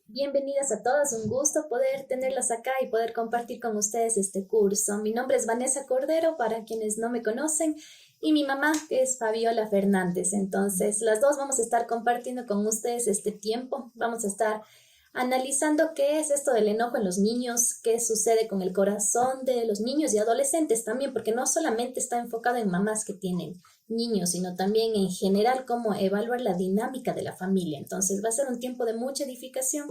Bienvenidas a todas, un gusto poder tenerlas acá y poder compartir con ustedes este curso. Mi nombre es Vanessa Cordero, para quienes no me conocen, y mi mamá, que es Fabiola Fernández. Entonces, las dos vamos a estar compartiendo con ustedes este tiempo. Vamos a estar analizando qué es esto del enojo en los niños, qué sucede con el corazón de los niños y adolescentes también, porque no solamente está enfocado en mamás que tienen niños, sino también en general cómo evaluar la dinámica de la familia. Entonces va a ser un tiempo de mucha edificación.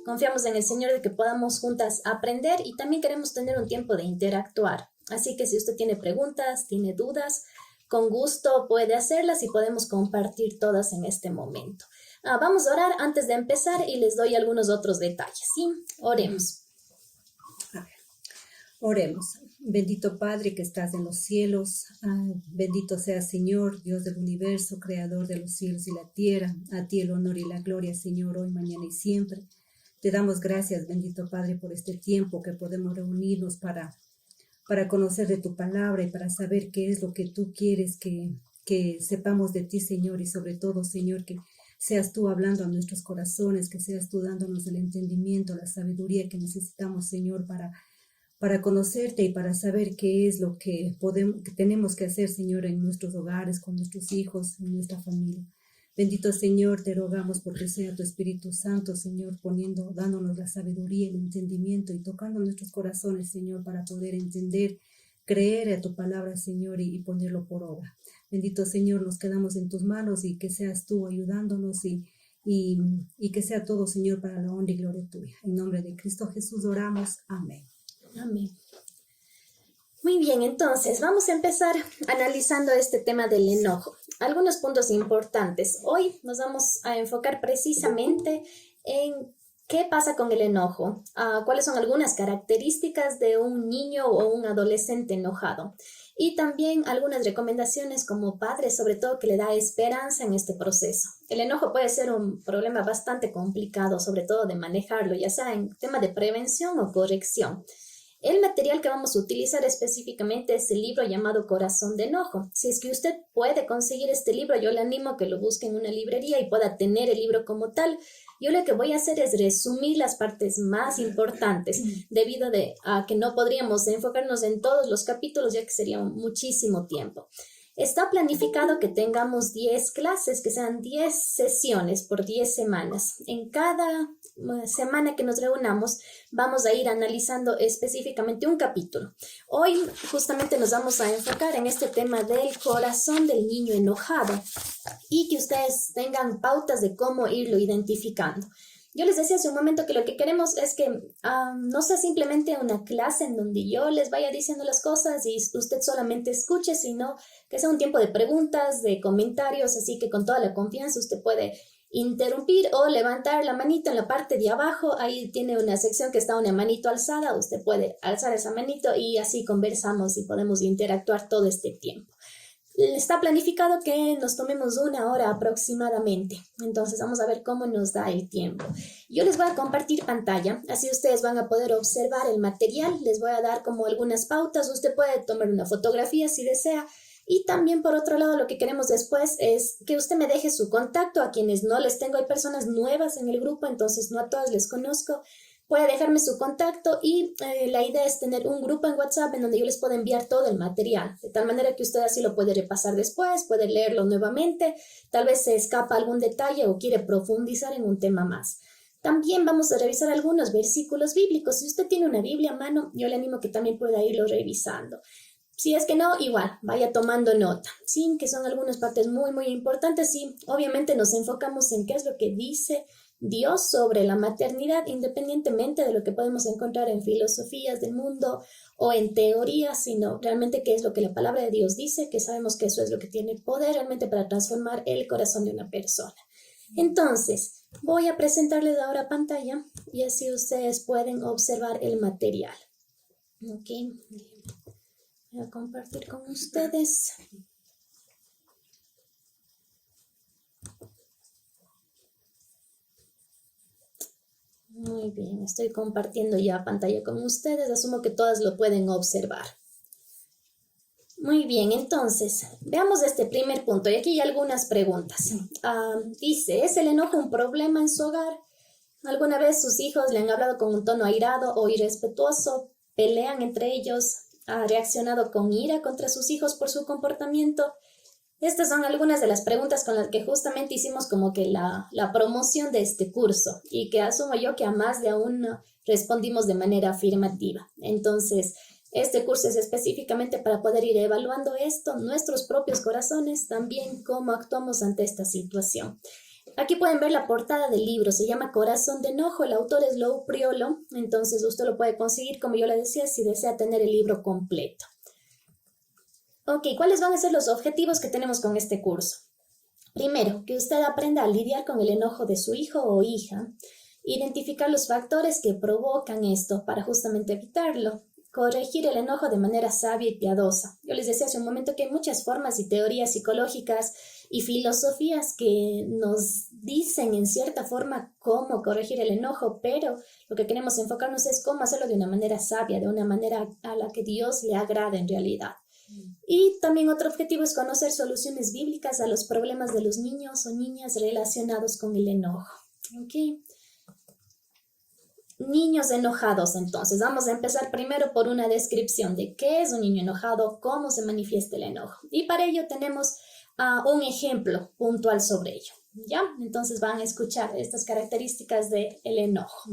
Confiamos en el Señor de que podamos juntas aprender y también queremos tener un tiempo de interactuar. Así que si usted tiene preguntas, tiene dudas, con gusto puede hacerlas y podemos compartir todas en este momento. Vamos a orar antes de empezar y les doy algunos otros detalles. ¿Sí? Oremos. Oremos. Bendito Padre que estás en los cielos, bendito seas Señor, Dios del universo, creador de los cielos y la tierra. A ti el honor y la gloria, Señor, hoy, mañana y siempre. Te damos gracias, bendito Padre, por este tiempo que podemos reunirnos para conocer de tu palabra y para saber qué es lo que tú quieres que sepamos de ti, Señor, y sobre todo, Señor, que seas tú hablando a nuestros corazones, que seas tú dándonos el entendimiento, la sabiduría que necesitamos, Señor, para conocerte y para saber qué es lo que tenemos que hacer, Señor, en nuestros hogares, con nuestros hijos, en nuestra familia. Bendito Señor, te rogamos porque sea tu Espíritu Santo, Señor, dándonos la sabiduría, el entendimiento y tocando nuestros corazones, Señor, para poder entender, creer a tu palabra, Señor, y ponerlo por obra. Bendito Señor, nos quedamos en tus manos y que seas tú ayudándonos y que sea todo, Señor, para la honra y gloria tuya. En nombre de Cristo Jesús oramos. Amén. Amén. Muy bien, entonces vamos a empezar analizando este tema del enojo. Algunos puntos importantes. Hoy nos vamos a enfocar precisamente en qué pasa con el enojo, cuáles son algunas características de un niño o un adolescente enojado y también algunas recomendaciones como padres, sobre todo que le da esperanza en este proceso. El enojo puede ser un problema bastante complicado, sobre todo de manejarlo, ya sea en tema de prevención o corrección. El material que vamos a utilizar específicamente es el libro llamado Corazón de Enojo. Si es que usted puede conseguir este libro, yo le animo a que lo busque en una librería y pueda tener el libro como tal. Yo lo que voy a hacer es resumir las partes más importantes, debido a que no podríamos enfocarnos en todos los capítulos, ya que sería muchísimo tiempo. Está planificado que tengamos 10 clases, que sean 10 sesiones por 10 semanas. En cada semana que nos reunamos, vamos a ir analizando específicamente un capítulo. Hoy justamente nos vamos a enfocar en este tema del corazón del niño enojado y que ustedes tengan pautas de cómo irlo identificando. Yo les decía hace un momento que lo que queremos es que no sea simplemente una clase en donde yo les vaya diciendo las cosas y usted solamente escuche, sino que sea un tiempo de preguntas, de comentarios, así que con toda la confianza usted puede interrumpir o levantar la manito en la parte de abajo. Ahí tiene una sección que está una manito alzada, usted puede alzar esa manito y así conversamos y podemos interactuar todo este tiempo. Está planificado que nos tomemos 1 hora aproximadamente. Entonces vamos a ver cómo nos da el tiempo. Yo les voy a compartir pantalla, así ustedes van a poder observar el material. Les voy a dar como algunas pautas. Usted puede tomar una fotografía si desea. Y también por otro lado lo que queremos después es que usted me deje su contacto a quienes no les tengo. Hay personas nuevas en el grupo, entonces no a todas les conozco. Puede dejarme su contacto y la idea es tener un grupo en WhatsApp en donde yo les puedo enviar todo el material, de tal manera que usted así lo puede repasar después, puede leerlo nuevamente, tal vez se escapa algún detalle o quiere profundizar en un tema más. También vamos a revisar algunos versículos bíblicos. Si usted tiene una Biblia a mano, yo le animo que también pueda irlo revisando. Si es que no, igual, vaya tomando nota, ¿sí? Que son algunas partes muy, muy importantes y obviamente nos enfocamos en qué es lo que dice Dios sobre la maternidad, independientemente de lo que podemos encontrar en filosofías del mundo o en teorías, sino realmente qué es lo que la palabra de Dios dice, que sabemos que eso es lo que tiene poder realmente para transformar el corazón de una persona. Entonces, voy a presentarles ahora pantalla y así ustedes pueden observar el material. Ok, voy a compartir con ustedes. Muy bien, estoy compartiendo ya pantalla con ustedes. Asumo que todas lo pueden observar. Muy bien, entonces, veamos este primer punto. Y aquí hay algunas preguntas. Dice, ¿es el enojo un problema en su hogar? ¿Alguna vez sus hijos le han hablado con un tono airado o irrespetuoso? ¿Pelean entre ellos? ¿Ha reaccionado con ira contra sus hijos por su comportamiento? Estas son algunas de las preguntas con las que justamente hicimos como que la promoción de este curso y que asumo yo que a más de uno respondimos de manera afirmativa. Entonces, este curso es específicamente para poder ir evaluando esto, nuestros propios corazones, también cómo actuamos ante esta situación. Aquí pueden ver la portada del libro, se llama Corazón de Enojo, el autor es Lou Priolo, entonces usted lo puede conseguir, como yo le decía, si desea tener el libro completo. Ok, ¿cuáles van a ser los objetivos que tenemos con este curso? Primero, que usted aprenda a lidiar con el enojo de su hijo o hija, identificar los factores que provocan esto para justamente evitarlo, corregir el enojo de manera sabia y piadosa. Yo les decía hace un momento que hay muchas formas y teorías psicológicas y filosofías que nos dicen en cierta forma cómo corregir el enojo, pero lo que queremos enfocarnos es cómo hacerlo de una manera sabia, de una manera a la que Dios le agrade en realidad. Y también otro objetivo es conocer soluciones bíblicas a los problemas de los niños o niñas relacionados con el enojo. ¿Okay? Niños enojados, entonces. Vamos a empezar primero por una descripción de qué es un niño enojado, cómo se manifiesta el enojo. Y para ello tenemos un ejemplo puntual sobre ello. ¿Ya? Entonces van a escuchar estas características del enojo.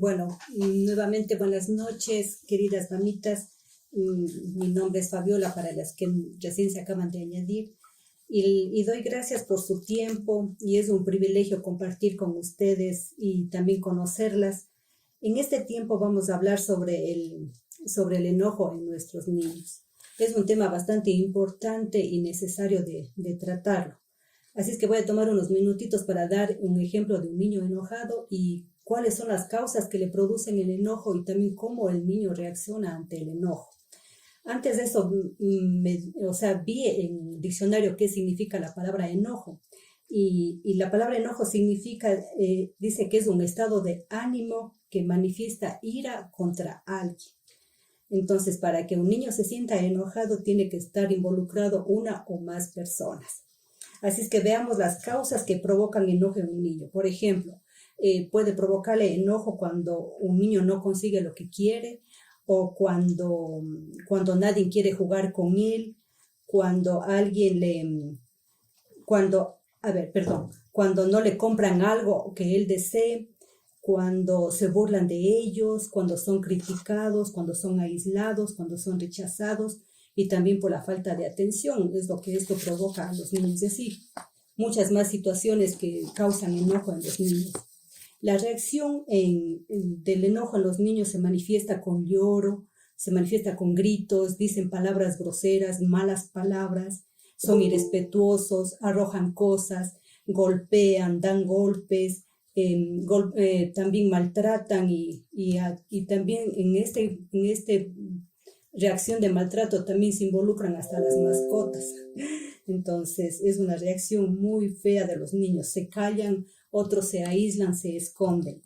Bueno, nuevamente buenas noches, queridas mamitas. Mi nombre es Fabiola, para las que recién se acaban de añadir, y doy gracias por su tiempo, y es un privilegio compartir con ustedes y también conocerlas. En este tiempo vamos a hablar sobre el enojo en nuestros niños. Es un tema bastante importante y necesario de tratarlo. Así es que voy a tomar unos minutitos para dar un ejemplo de un niño enojado y cuáles son las causas que le producen el enojo y también cómo el niño reacciona ante el enojo. Antes de eso, vi en un diccionario qué significa la palabra enojo. Y la palabra enojo significa, dice que es un estado de ánimo que manifiesta ira contra alguien. Entonces, para que un niño se sienta enojado, tiene que estar involucrado una o más personas. Así es que veamos las causas que provocan enojo en un niño. Por ejemplo, puede provocarle enojo cuando un niño no consigue lo que quiere, o cuando nadie quiere jugar con él, cuando no le compran algo que él desee, cuando se burlan de ellos, cuando son criticados, cuando son aislados, cuando son rechazados, y también por la falta de atención, es lo que esto provoca a los niños. Es decir, muchas más situaciones que causan enojo en los niños. La reacción del enojo en los niños se manifiesta con lloro, se manifiesta con gritos, dicen palabras groseras, malas palabras, son irrespetuosos, arrojan cosas, golpean, dan golpes, también maltratan y también en este reacción de maltrato también se involucran hasta las mascotas. Entonces es una reacción muy fea de los niños, se callan, otros se aíslan, se esconden.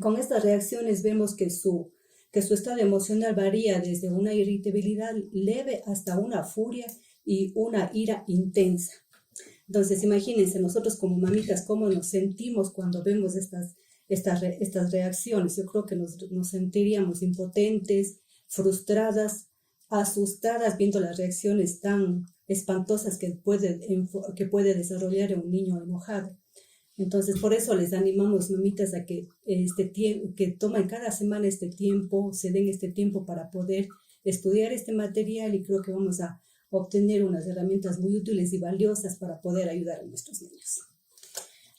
Con estas reacciones vemos que su estado emocional varía desde una irritabilidad leve hasta una furia y una ira intensa. Entonces, imagínense nosotros como mamitas cómo nos sentimos cuando vemos estas reacciones. Yo creo que nos sentiríamos impotentes, frustradas, asustadas viendo las reacciones tan espantosas que puede desarrollar un niño enojado. Entonces, por eso les animamos, mamitas, a que tomen cada semana este tiempo, se den este tiempo para poder estudiar este material, y creo que vamos a obtener unas herramientas muy útiles y valiosas para poder ayudar a nuestros niños.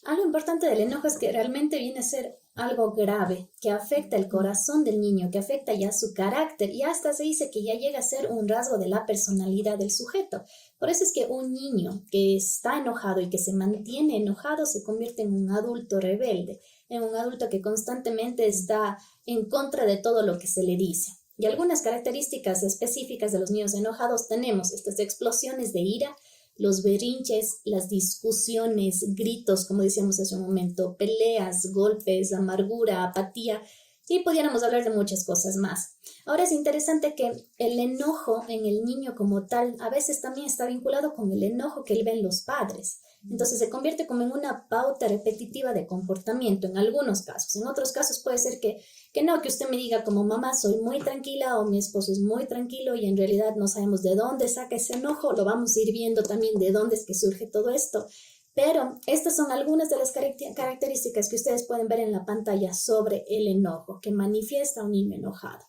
Algo importante del enojo es que realmente viene a ser algo grave, que afecta el corazón del niño, que afecta ya su carácter, y hasta se dice que ya llega a ser un rasgo de la personalidad del sujeto. Por eso es que un niño que está enojado y que se mantiene enojado se convierte en un adulto rebelde, en un adulto que constantemente está en contra de todo lo que se le dice. Y algunas características específicas de los niños enojados tenemos estas explosiones de ira, los berrinches, las discusiones, gritos, como decíamos hace un momento, peleas, golpes, amargura, apatía, y pudiéramos hablar de muchas cosas más. Ahora es interesante que el enojo en el niño como tal a veces también está vinculado con el enojo que él ve en los padres. Entonces se convierte como en una pauta repetitiva de comportamiento en algunos casos. En otros casos puede ser que no, que usted me diga como mamá soy muy tranquila o mi esposo es muy tranquilo y en realidad no sabemos de dónde saca ese enojo, lo vamos a ir viendo también de dónde es que surge todo esto. Pero estas son algunas de las características que ustedes pueden ver en la pantalla sobre el enojo, que manifiesta un niño enojado.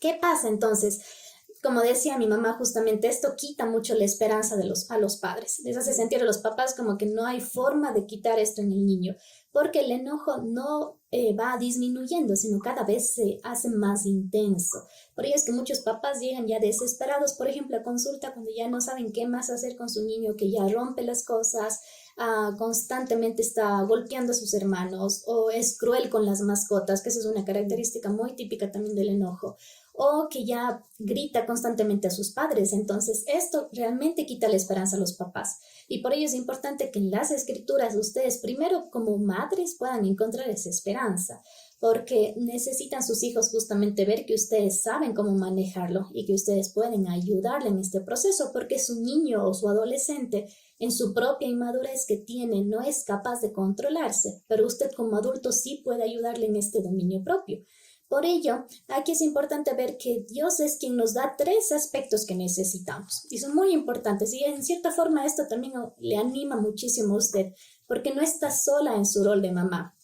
¿Qué pasa entonces? Como decía mi mamá, justamente esto quita mucho la esperanza a los padres. Les hace sentir a los papás como que no hay forma de quitar esto en el niño, porque el enojo no va disminuyendo, sino cada vez se hace más intenso. Por ello es que muchos papás llegan ya desesperados, por ejemplo, a consulta cuando ya no saben qué más hacer con su niño, que ya rompe las cosas, constantemente está golpeando a sus hermanos o es cruel con las mascotas, que esa es una característica muy típica también del enojo, o que ya grita constantemente a sus padres. Entonces, esto realmente quita la esperanza a los papás. Y por ello es importante que en las escrituras ustedes primero como madres puedan encontrar esa esperanza, porque necesitan sus hijos justamente ver que ustedes saben cómo manejarlo y que ustedes pueden ayudarle en este proceso, porque su niño o su adolescente en su propia inmadurez que tiene no es capaz de controlarse, pero usted como adulto sí puede ayudarle en este dominio propio. Por ello, aquí es importante ver que Dios es quien nos da 3 aspectos que necesitamos y son muy importantes y en cierta forma esto también le anima muchísimo a usted porque no está sola en su rol de mamá.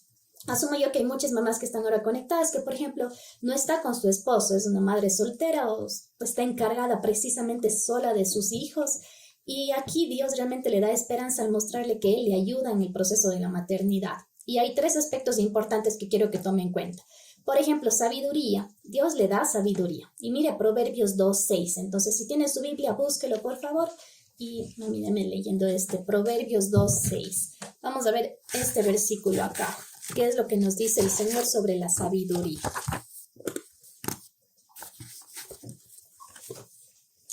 Asumo yo que hay muchas mamás que están ahora conectadas que, por ejemplo, no está con su esposo, es una madre soltera o está encargada precisamente sola de sus hijos. Y aquí Dios realmente le da esperanza al mostrarle que Él le ayuda en el proceso de la maternidad. Y hay 3 aspectos importantes que quiero que tome en cuenta. Por ejemplo, sabiduría. Dios le da sabiduría. Y mire Proverbios 2:6. Entonces, si tiene su Biblia, búsquelo, por favor. Y no, míreme leyendo Proverbios 2:6. Vamos a ver este versículo acá. ¿Qué es lo que nos dice el Señor sobre la sabiduría?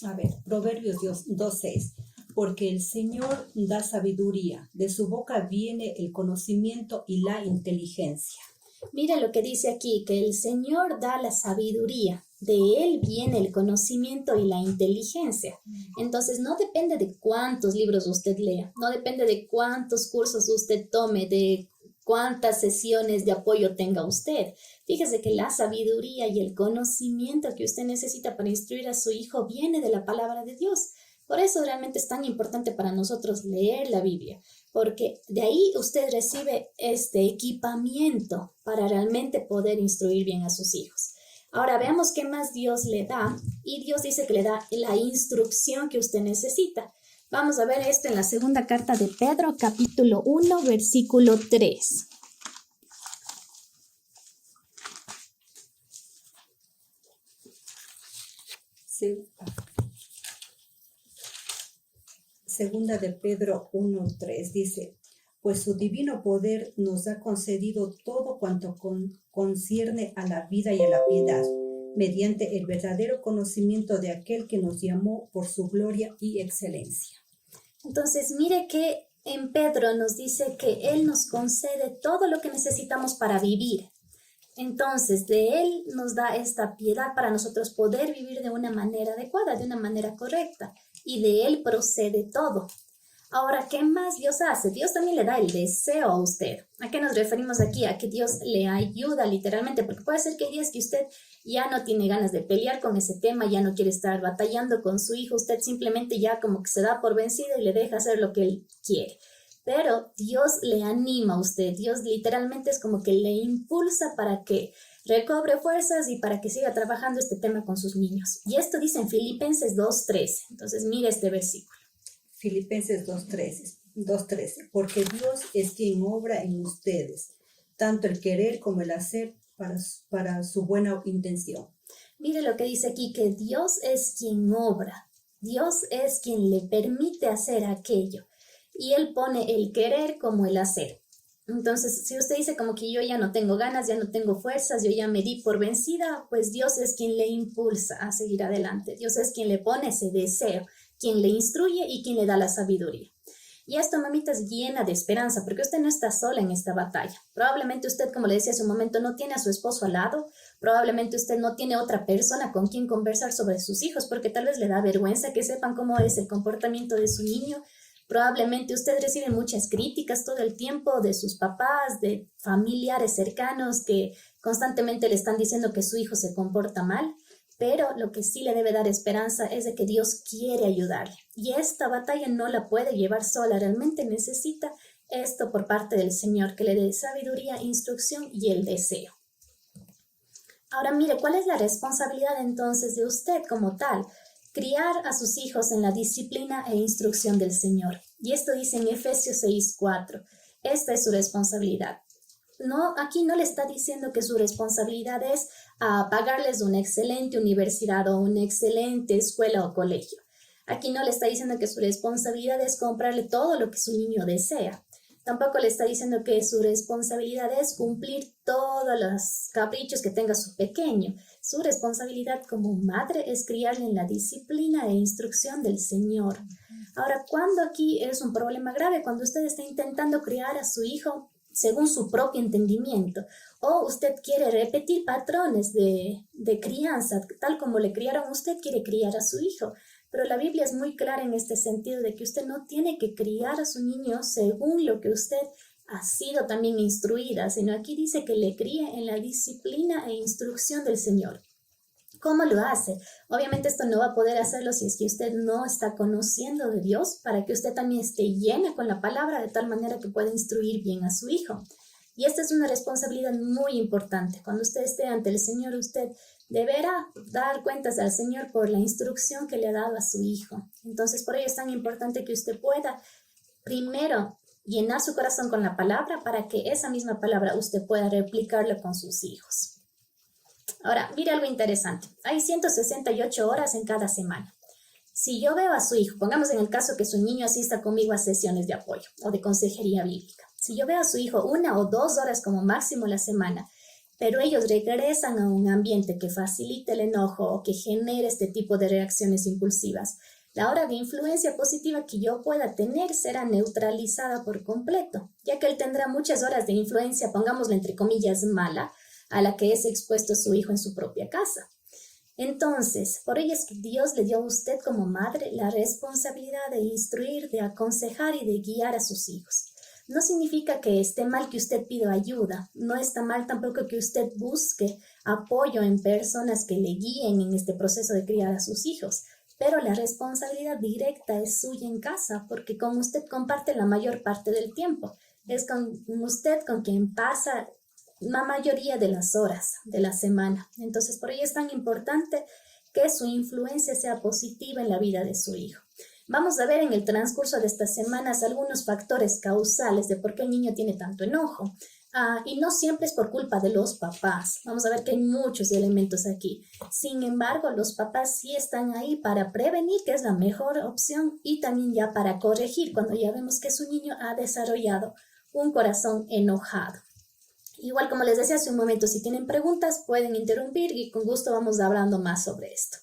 A ver, Proverbios 2:6. Porque el Señor da sabiduría, de su boca viene el conocimiento y la inteligencia. Mira lo que dice aquí, que el Señor da la sabiduría, de Él viene el conocimiento y la inteligencia. Entonces no depende de cuántos libros usted lea, no depende de cuántos cursos usted tome, de cuántas sesiones de apoyo tenga usted. Fíjese que la sabiduría y el conocimiento que usted necesita para instruir a su hijo viene de la palabra de Dios. Por eso realmente es tan importante para nosotros leer la Biblia, porque de ahí usted recibe este equipamiento para realmente poder instruir bien a sus hijos. Ahora veamos qué más Dios le da, y Dios dice que le da la instrucción que usted necesita. Vamos a ver esto en la segunda carta de Pedro, capítulo 1, versículo 3. Sí. Segunda de Pedro 1:3 dice, pues su divino poder nos ha concedido todo cuanto concierne a la vida y a la piedad, mediante el verdadero conocimiento de aquel que nos llamó por su gloria y excelencia. Entonces, mire que en Pedro nos dice que Él nos concede todo lo que necesitamos para vivir. Entonces, de Él nos da esta piedad para nosotros poder vivir de una manera adecuada, de una manera correcta. Y de Él procede todo. Ahora, ¿qué más Dios hace? Dios también le da el deseo a usted. ¿A qué nos referimos aquí? A que Dios le ayuda literalmente, porque puede ser que hay días que usted ya no tiene ganas de pelear con ese tema, ya no quiere estar batallando con su hijo, usted simplemente ya como que se da por vencido y le deja hacer lo que él quiere. Pero Dios le anima a usted, Dios literalmente es como que le impulsa para que recobre fuerzas y para que siga trabajando este tema con sus niños. Y esto dice en Filipenses 2:13. Entonces, mire este versículo. Filipenses 2:13. Porque Dios es quien obra en ustedes, tanto el querer como el hacer para su buena intención. Mire lo que dice aquí, que Dios es quien obra. Dios es quien le permite hacer aquello. Y Él pone el querer como el hacer. Entonces, si usted dice como que yo ya no tengo ganas, ya no tengo fuerzas, yo ya me di por vencida, pues Dios es quien le impulsa a seguir adelante. Dios es quien le pone ese deseo, quien le instruye y quien le da la sabiduría. Y esto, mamita, es llena de esperanza, porque usted no está sola en esta batalla. Probablemente usted, como le decía hace un momento, no tiene a su esposo al lado. Probablemente usted no tiene otra persona con quien conversar sobre sus hijos, porque tal vez le da vergüenza que sepan cómo es el comportamiento de su niño. Probablemente usted recibe muchas críticas todo el tiempo de sus papás, de familiares cercanos que constantemente le están diciendo que su hijo se comporta mal, pero lo que sí le debe dar esperanza es de que Dios quiere ayudarle. Y esta batalla no la puede llevar sola, realmente necesita esto por parte del Señor, que le dé sabiduría, instrucción y el deseo. Ahora mire, ¿cuál es la responsabilidad entonces de usted como tal? Criar a sus hijos en la disciplina e instrucción del Señor. Y esto dice en Efesios 6:4. Esta es su responsabilidad. No, aquí no le está diciendo que su responsabilidad es pagarles una excelente universidad o una excelente escuela o colegio. Aquí no le está diciendo que su responsabilidad es comprarle todo lo que su niño desea. Tampoco le está diciendo que su responsabilidad es cumplir todos los caprichos que tenga su pequeño. Su responsabilidad como madre es criarle en la disciplina e instrucción del Señor. Ahora, ¿cuándo aquí es un problema grave? Cuando usted está intentando criar a su hijo según su propio entendimiento, o usted quiere repetir patrones de crianza, tal como le criaron, usted quiere criar a su hijo. Pero la Biblia es muy clara en este sentido de que usted no tiene que criar a su niño según lo que usted ha sido también instruida, sino aquí dice que le críe en la disciplina e instrucción del Señor. ¿Cómo lo hace? Obviamente esto no va a poder hacerlo si es que usted no está conociendo de Dios, para que usted también esté llena con la palabra de tal manera que pueda instruir bien a su hijo. Y esta es una responsabilidad muy importante. Cuando usted esté ante el Señor, usted deberá dar cuentas al Señor por la instrucción que le ha dado a su hijo. Entonces, por ello es tan importante que usted pueda primero llenar su corazón con la palabra para que esa misma palabra usted pueda replicarla con sus hijos. Ahora, mire algo interesante. Hay 168 horas en cada semana. Si yo veo a su hijo, pongamos en el caso que su niño asista conmigo a sesiones de apoyo o de consejería bíblica. Si yo veo a su hijo 1 o 2 horas como máximo la semana, pero ellos regresan a un ambiente que facilite el enojo o que genere este tipo de reacciones impulsivas, la hora de influencia positiva que yo pueda tener será neutralizada por completo, ya que él tendrá muchas horas de influencia, pongámoslo entre comillas, mala, a la que es expuesto su hijo en su propia casa. Entonces, por ello es que Dios le dio a usted como madre la responsabilidad de instruir, de aconsejar y de guiar a sus hijos. No significa que esté mal que usted pida ayuda, no está mal tampoco que usted busque apoyo en personas que le guíen en este proceso de criar a sus hijos, pero la responsabilidad directa es suya en casa, porque con usted comparte la mayor parte del tiempo. Es con usted con quien pasa la mayoría de las horas de la semana. Entonces, por ello es tan importante que su influencia sea positiva en la vida de su hijo. Vamos a ver en el transcurso de estas semanas algunos factores causales de por qué el niño tiene tanto enojo. Y no siempre es por culpa de los papás. Vamos a ver que hay muchos elementos aquí. Sin embargo, los papás sí están ahí para prevenir, que es la mejor opción, y también ya para corregir cuando ya vemos que su niño ha desarrollado un corazón enojado. Igual como les decía hace un momento, si tienen preguntas pueden interrumpir y con gusto vamos hablando más sobre esto.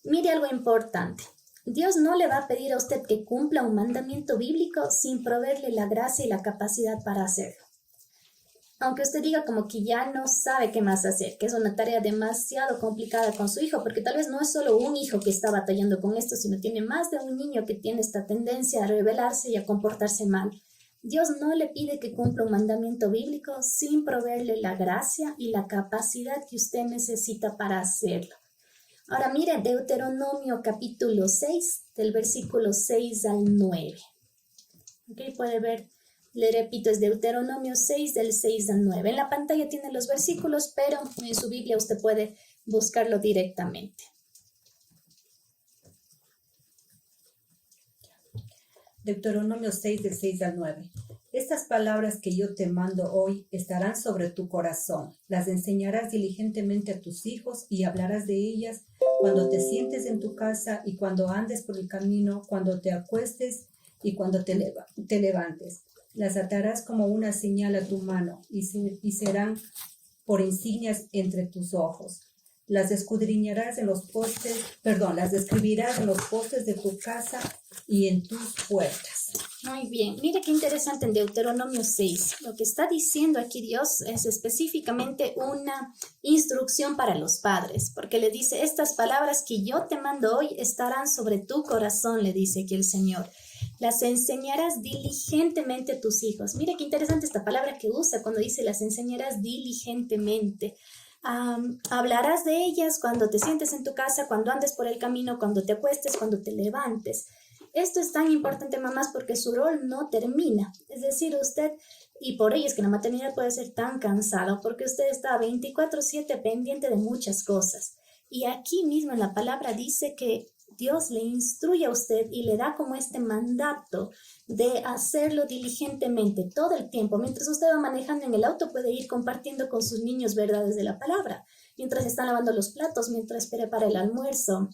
Mire algo importante. Dios no le va a pedir a usted que cumpla un mandamiento bíblico sin proveerle la gracia y la capacidad para hacerlo. Aunque usted diga como que ya no sabe qué más hacer, que es una tarea demasiado complicada con su hijo, porque tal vez no es solo un hijo que está batallando con esto, sino tiene más de un niño que tiene esta tendencia a rebelarse y a comportarse mal. Dios no le pide que cumpla un mandamiento bíblico sin proveerle la gracia y la capacidad que usted necesita para hacerlo. Ahora mire Deuteronomio capítulo 6, del versículo 6 al 9. Ok, puede ver, le repito, es Deuteronomio 6, del 6 al 9. En la pantalla tiene los versículos, pero en su Biblia usted puede buscarlo directamente. Deuteronomio 6, del 6 al 9. Estas palabras que yo te mando hoy estarán sobre tu corazón. Las enseñarás diligentemente a tus hijos y hablarás de ellas cuando te sientes en tu casa y cuando andes por el camino, cuando te acuestes y cuando te levantes. Las atarás como una señal a tu mano y serán por insignias entre tus ojos. Las escudriñarás en los postes, las escribirás en los postes de tu casa y en tus puertas. Muy bien, mire qué interesante en Deuteronomio 6. Lo que está diciendo aquí Dios es específicamente una instrucción para los padres, porque le dice, estas palabras que yo te mando hoy estarán sobre tu corazón, le dice aquí el Señor. las enseñarás diligentemente a tus hijos. Mira qué interesante esta palabra que usa cuando dice las enseñarás diligentemente. Hablarás de ellas cuando te sientes en tu casa, cuando andes por el camino, cuando te acuestes, cuando te levantes. Esto es tan importante, mamás, porque su rol no termina. Es decir, usted, y por ello es que la maternidad puede ser tan cansada, porque usted está 24/7 pendiente de muchas cosas. Y aquí mismo en la palabra dice que Dios le instruye a usted y le da como este mandato de hacerlo diligentemente todo el tiempo. Mientras usted va manejando en el auto, puede ir compartiendo con sus niños verdades de la palabra. Mientras están lavando los platos, mientras prepara el almuerzo,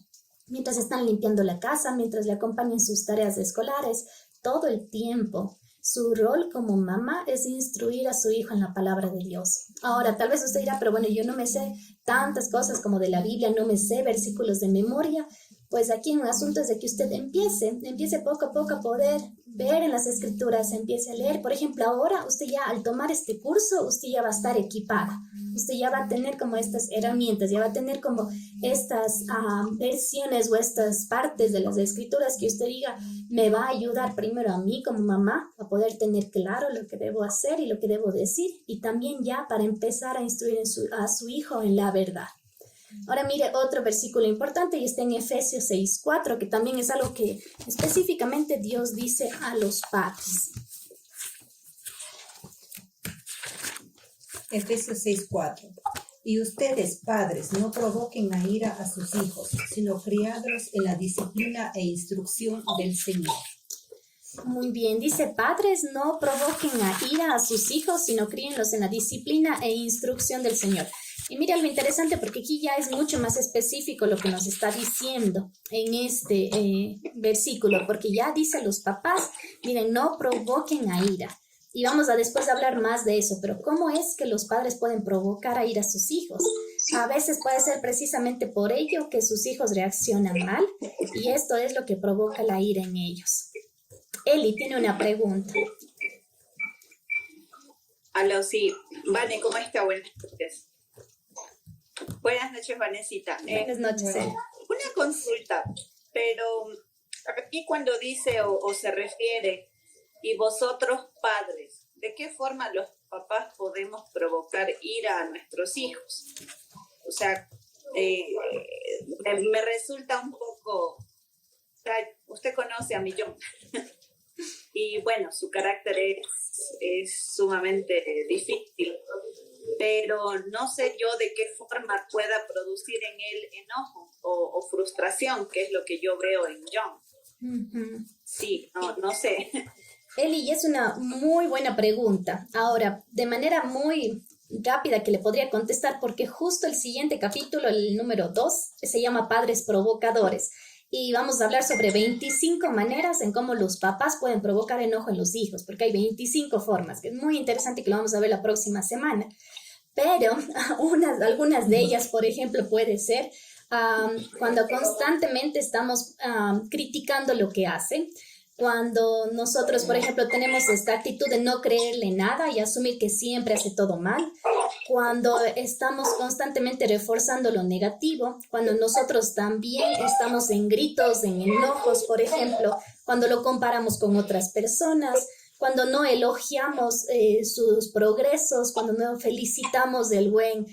mientras están limpiando la casa, mientras le acompañan sus tareas escolares, todo el tiempo. Su rol como mamá es instruir a su hijo en la palabra de Dios. Ahora, tal vez usted dirá, pero bueno, yo no me sé tantas cosas como de la Biblia, no me sé versículos de memoria. Pues aquí un asunto es de que usted empiece poco a poco a poder ver en las escrituras, empiece a leer. Por ejemplo, ahora usted ya al tomar este curso, usted ya va a estar equipada. Usted ya va a tener como estas herramientas, ya va a tener como estas versiones o estas partes de las escrituras que usted diga, me va a ayudar primero a mí como mamá a poder tener claro lo que debo hacer y lo que debo decir, y también ya para empezar a instruir a su hijo en la verdad. Ahora mire otro versículo importante y está en Efesios 6:4, que también es algo que específicamente Dios dice a los padres. Efesios 6:4. Y ustedes, padres, no provoquen a ira a sus hijos, sino criadlos en la disciplina e instrucción del Señor. Muy bien, dice, padres, no provoquen a ira a sus hijos, sino críenlos en la disciplina e instrucción del Señor. Y mira lo interesante, porque aquí ya es mucho más específico lo que nos está diciendo en este versículo, porque ya dice a los papás, miren, no provoquen a ira. Y vamos a después hablar más de eso, pero ¿cómo es que los padres pueden provocar a ira a sus hijos? A veces puede ser precisamente por ello que sus hijos reaccionan mal, y esto es lo que provoca la ira en ellos. Eli tiene una pregunta. Aló, sí. Vane, ¿cómo está? Buenas noches. Buenas noches, Vanesita. Buenas noches, Eli. Una consulta, pero aquí cuando dice o se refiere, y vosotros padres, ¿de qué forma los papás podemos provocar ira a nuestros hijos? O sea, me resulta un poco... O sea, usted conoce a mi John. Y bueno, su carácter es sumamente difícil, pero no sé yo de qué forma pueda producir en él enojo o frustración, que es lo que yo veo en John. Uh-huh. Sí, no sé. Eli, es una muy buena pregunta. Ahora, de manera muy rápida que le podría contestar, porque justo el siguiente capítulo, el número 2, se llama Padres Provocadores. Y vamos a hablar sobre 25 maneras en cómo los papás pueden provocar enojo en los hijos, porque hay 25 formas, que es muy interesante, que lo vamos a ver la próxima semana. Pero algunas de ellas, por ejemplo, puede ser cuando constantemente estamos criticando lo que hacen. Cuando nosotros, por ejemplo, tenemos esta actitud de no creerle nada y asumir que siempre hace todo mal. Cuando estamos constantemente reforzando lo negativo. Cuando nosotros también estamos en gritos, en enojos, por ejemplo. Cuando lo comparamos con otras personas. Cuando no elogiamos sus progresos. Cuando no felicitamos del buen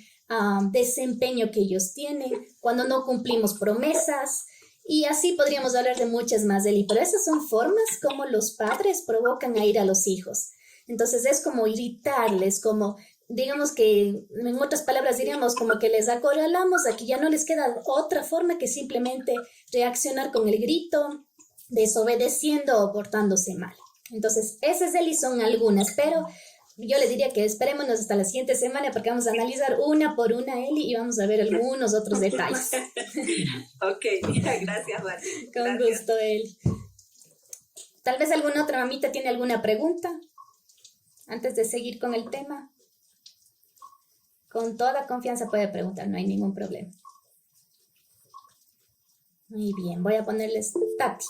desempeño que ellos tienen. Cuando no cumplimos promesas. Y así podríamos hablar de muchas más, Eli, pero esas son formas como los padres provocan a ir a los hijos. Entonces es como irritarles, como, digamos que, en otras palabras diríamos como que les acorralamos, aquí ya no les queda otra forma que simplemente reaccionar con el grito, desobedeciendo o portándose mal. Entonces, esas, Eli, son algunas, pero yo le diría que esperémonos hasta la siguiente semana porque vamos a analizar una por una, Eli, y vamos a ver algunos otros detalles. Ok, gracias, Vani. Con gusto, Eli. Tal vez alguna otra mamita tiene alguna pregunta antes de seguir con el tema. Con toda confianza puede preguntar, no hay ningún problema. Muy bien, voy a ponerles Tati.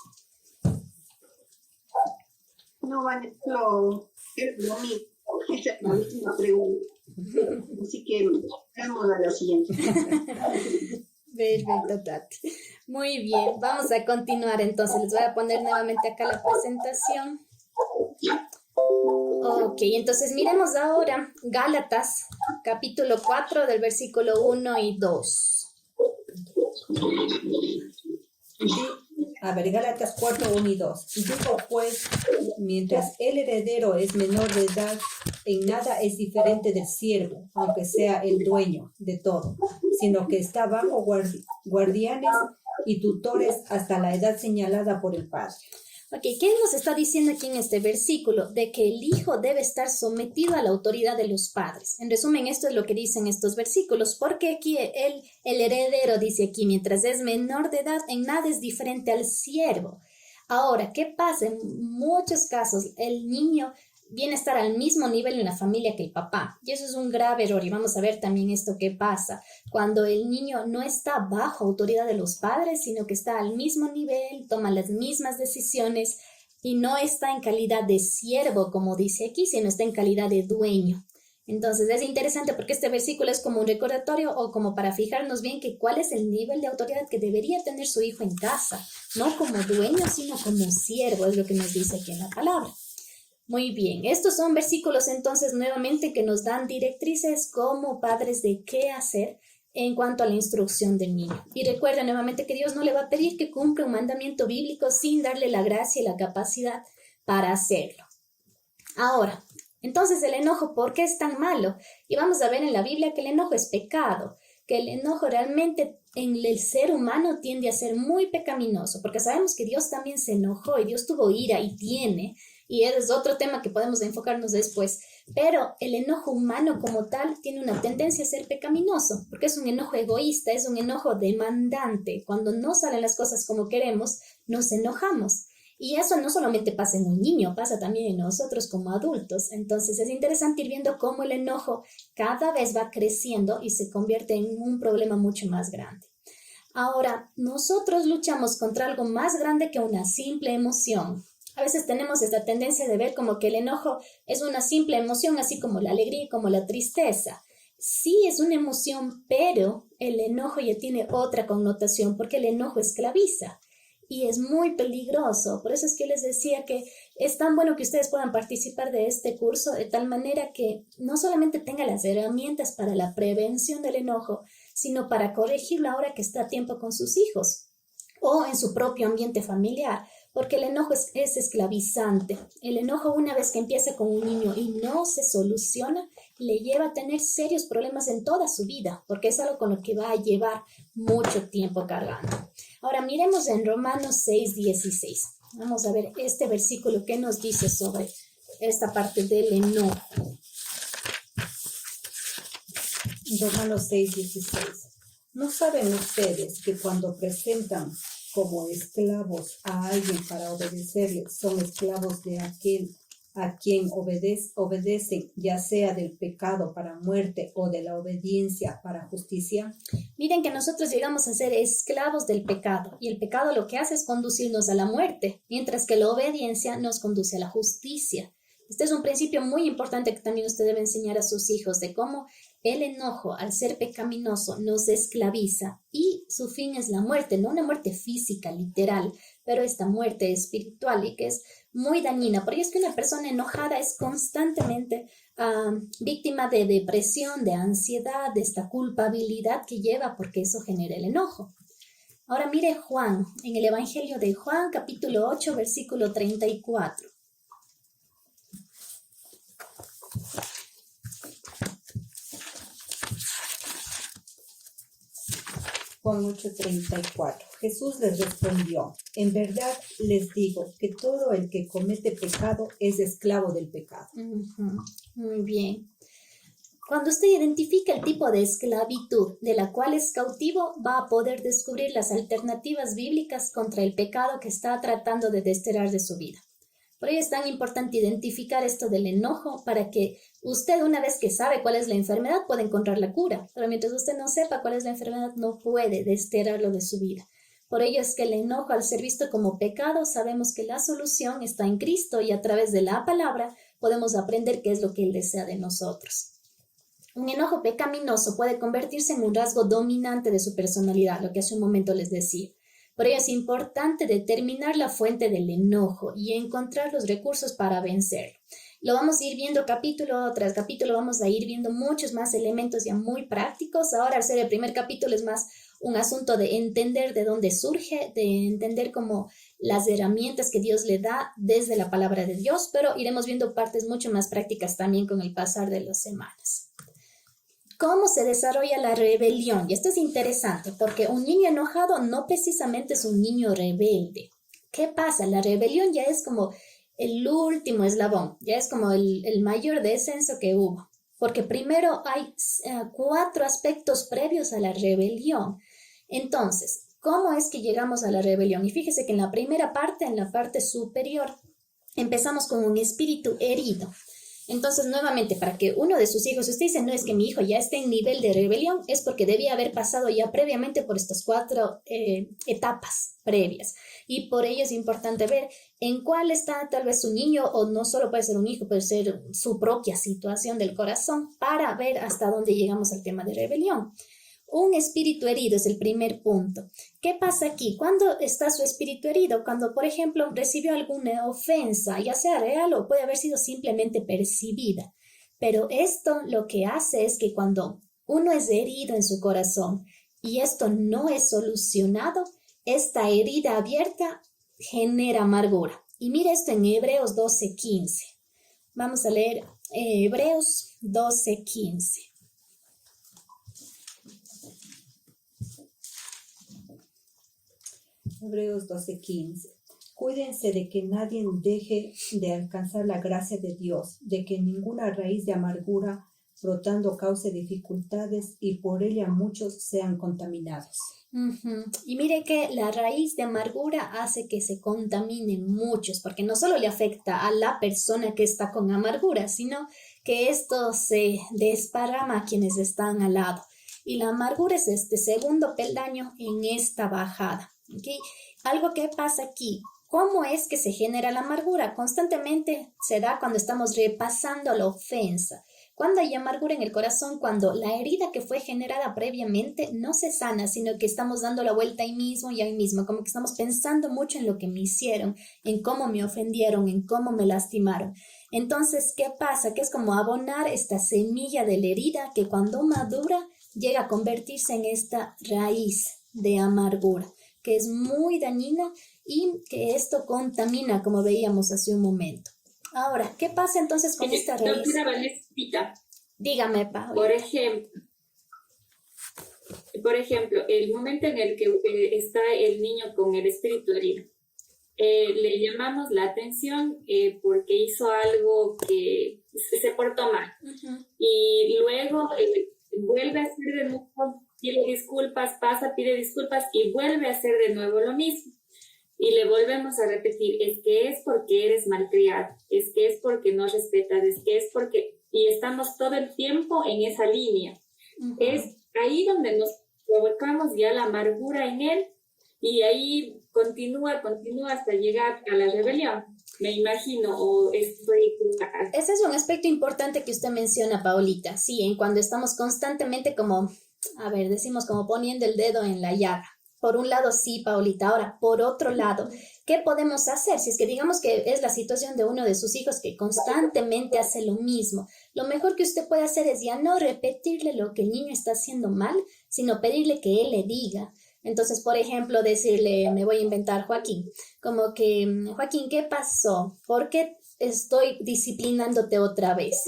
No, Vani, lo mismo. Esa es la última pregunta. Así que vamos a la siguiente. Perfecto, Tati. Muy bien, vamos a continuar entonces. Les voy a poner nuevamente acá la presentación. Ok, entonces miremos ahora Gálatas, capítulo 4 del versículo 1 y 2. A ver, Gálatas 4, 1 y 2. Digo pues, mientras el heredero es menor de edad, en nada es diferente del siervo, aunque sea el dueño de todo, sino que está bajo guardianes y tutores hasta la edad señalada por el padre. Ok, ¿qué nos está diciendo aquí en este versículo? De que el hijo debe estar sometido a la autoridad de los padres. En resumen, esto es lo que dicen estos versículos, porque aquí el heredero dice aquí, mientras es menor de edad, en nada es diferente al siervo. Ahora, ¿qué pasa? En muchos casos, el niño viene a estar al mismo nivel en la familia que el papá. Y eso es un grave error. Y vamos a ver también esto que pasa cuando el niño no está bajo autoridad de los padres, sino que está al mismo nivel, toma las mismas decisiones y no está en calidad de siervo, como dice aquí, sino está en calidad de dueño. Entonces es interesante porque este versículo es como un recordatorio o como para fijarnos bien que cuál es el nivel de autoridad que debería tener su hijo en casa, no como dueño, sino como siervo, es lo que nos dice aquí en la palabra. Muy bien, estos son versículos entonces nuevamente que nos dan directrices como padres de qué hacer en cuanto a la instrucción del niño. Y recuerden nuevamente que Dios no le va a pedir que cumpla un mandamiento bíblico sin darle la gracia y la capacidad para hacerlo. Ahora, entonces el enojo, ¿por qué es tan malo? Y vamos a ver en la Biblia que el enojo es pecado, que el enojo realmente en el ser humano tiende a ser muy pecaminoso, porque sabemos que Dios también se enojó y Dios tuvo ira y tiene, y es otro tema que podemos enfocarnos después, pero el enojo humano como tal tiene una tendencia a ser pecaminoso, porque es un enojo egoísta, es un enojo demandante. Cuando no salen las cosas como queremos, nos enojamos. Y eso no solamente pasa en un niño, pasa también en nosotros como adultos. Entonces es interesante ir viendo cómo el enojo cada vez va creciendo y se convierte en un problema mucho más grande. Ahora, nosotros luchamos contra algo más grande que una simple emoción. A veces tenemos esta tendencia de ver como que el enojo es una simple emoción, así como la alegría y como la tristeza. Sí es una emoción, pero el enojo ya tiene otra connotación porque el enojo esclaviza. Y es muy peligroso. Por eso es que les decía que es tan bueno que ustedes puedan participar de este curso de tal manera que no solamente tengan las herramientas para la prevención del enojo, sino para corregirlo ahora que está a tiempo con sus hijos o en su propio ambiente familiar, porque el enojo es esclavizante. El enojo, una vez que empieza con un niño y no se soluciona, le lleva a tener serios problemas en toda su vida, porque es algo con lo que va a llevar mucho tiempo cargando. Ahora miremos en Romanos 6:16. Vamos a ver este versículo que nos dice sobre esta parte del enojo. Romanos 6:16. ¿No saben ustedes que cuando presentan como esclavos a alguien para obedecerle, son esclavos de aquel a quien obedecen, ya sea del pecado para muerte o de la obediencia para justicia? Miren que nosotros llegamos a ser esclavos del pecado y el pecado lo que hace es conducirnos a la muerte, mientras que la obediencia nos conduce a la justicia. Este es un principio muy importante que también usted debe enseñar a sus hijos de cómo el enojo, al ser pecaminoso, nos esclaviza y su fin es la muerte, no una muerte física, literal, pero esta muerte espiritual y que es muy dañina. Por ello es que una persona enojada es constantemente víctima de depresión, de ansiedad, de esta culpabilidad que lleva porque eso genera el enojo. Ahora mire Juan, en el Evangelio de Juan, capítulo 8, versículo 34. Juan 8:34. Jesús les respondió: en verdad les digo que todo el que comete pecado es esclavo del pecado. Muy bien. Cuando usted identifica el tipo de esclavitud de la cual es cautivo, va a poder descubrir las alternativas bíblicas contra el pecado que está tratando de desterrar de su vida. Por ello es tan importante identificar esto del enojo para que usted, una vez que sabe cuál es la enfermedad, pueda encontrar la cura. Pero mientras usted no sepa cuál es la enfermedad, no puede desterrarlo de su vida. Por ello es que el enojo, al ser visto como pecado, sabemos que la solución está en Cristo y a través de la palabra podemos aprender qué es lo que Él desea de nosotros. Un enojo pecaminoso puede convertirse en un rasgo dominante de su personalidad, lo que hace un momento les decía. Por ello es importante determinar la fuente del enojo y encontrar los recursos para vencerlo. Lo vamos a ir viendo capítulo tras capítulo, vamos a ir viendo muchos más elementos ya muy prácticos. Ahora, al ser el primer capítulo, es más un asunto de entender de dónde surge, de entender como las herramientas que Dios le da desde la palabra de Dios, pero iremos viendo partes mucho más prácticas también con el pasar de las semanas. ¿Cómo se desarrolla la rebelión? Y esto es interesante porque un niño enojado no precisamente es un niño rebelde. ¿Qué pasa? La rebelión ya es como el último eslabón, ya es como el mayor descenso que hubo. Porque primero hay 4 aspectos previos a la rebelión. Entonces, ¿cómo es que llegamos a la rebelión? Y fíjese que en la primera parte, en la parte superior, empezamos con un espíritu herido. Entonces, nuevamente, para que uno de sus hijos, usted dice, no es que mi hijo ya esté en nivel de rebelión, es porque debía haber pasado ya previamente por estas 4 etapas previas. Y por ello es importante ver en cuál está tal vez su niño, o no solo puede ser un hijo, puede ser su propia situación del corazón, para ver hasta dónde llegamos al tema de rebelión. Un espíritu herido es el primer punto. ¿Qué pasa aquí? ¿Cuándo está su espíritu herido? Cuando, por ejemplo, recibió alguna ofensa, ya sea real o puede haber sido simplemente percibida. Pero esto lo que hace es que cuando uno es herido en su corazón y esto no es solucionado, esta herida abierta genera amargura. Y mire esto en Hebreos 12:15. Vamos a leer Hebreos 12:15. Hebreos 12:15. Cuídense de que nadie deje de alcanzar la gracia de Dios, de que ninguna raíz de amargura brotando cause dificultades y por ella muchos sean contaminados. Y mire que la raíz de amargura hace que se contaminen muchos, porque no solo le afecta a la persona que está con amargura, sino que esto se desparrama a quienes están al lado. Y la amargura es este segundo peldaño en esta bajada. ¿Okay? Algo que pasa aquí, ¿cómo es que se genera la amargura? Constantemente se da cuando estamos repasando la ofensa. Cuando hay amargura en el corazón, cuando la herida que fue generada previamente no se sana, sino que estamos dando la vuelta ahí mismo, como que estamos pensando mucho en lo que me hicieron, en cómo me ofendieron, en cómo me lastimaron. Entonces, ¿qué pasa? Que es como abonar esta semilla de la herida que cuando madura llega a convertirse en esta raíz de amargura, que es muy dañina y que esto contamina, como veíamos hace un momento. Ahora, ¿qué pasa entonces con esta raíz? Doctora Vanesita, Dígame, Paola. Por ejemplo, el momento en el que está el niño con el espíritu herido, le llamamos la atención porque hizo algo que se portó mal. Y luego vuelve a hacer de nuevo, pide disculpas, pide disculpas y vuelve a hacer de nuevo lo mismo. Y le volvemos a repetir, es que es porque eres malcriado, es que es porque no respetas, es que es porque... Y estamos todo el tiempo en esa línea. Es ahí donde nos provocamos ya la amargura en él y ahí continúa hasta llegar a la rebelión. Me imagino, o estoy... Ese es un aspecto importante que usted menciona, Paulita. Sí, en cuando estamos constantemente como, decimos como poniendo el dedo en la llaga. Por un lado, sí, Paulita. Ahora, por otro lado, ¿qué podemos hacer? Si es que digamos que es la situación de uno de sus hijos que constantemente hace lo mismo, lo mejor que usted puede hacer es ya no repetirle lo que el niño está haciendo mal, sino pedirle que él le diga. Entonces, por ejemplo, decirle, me voy a inventar Joaquín, como que, Joaquín, ¿qué pasó? ¿Por qué estoy disciplinándote otra vez?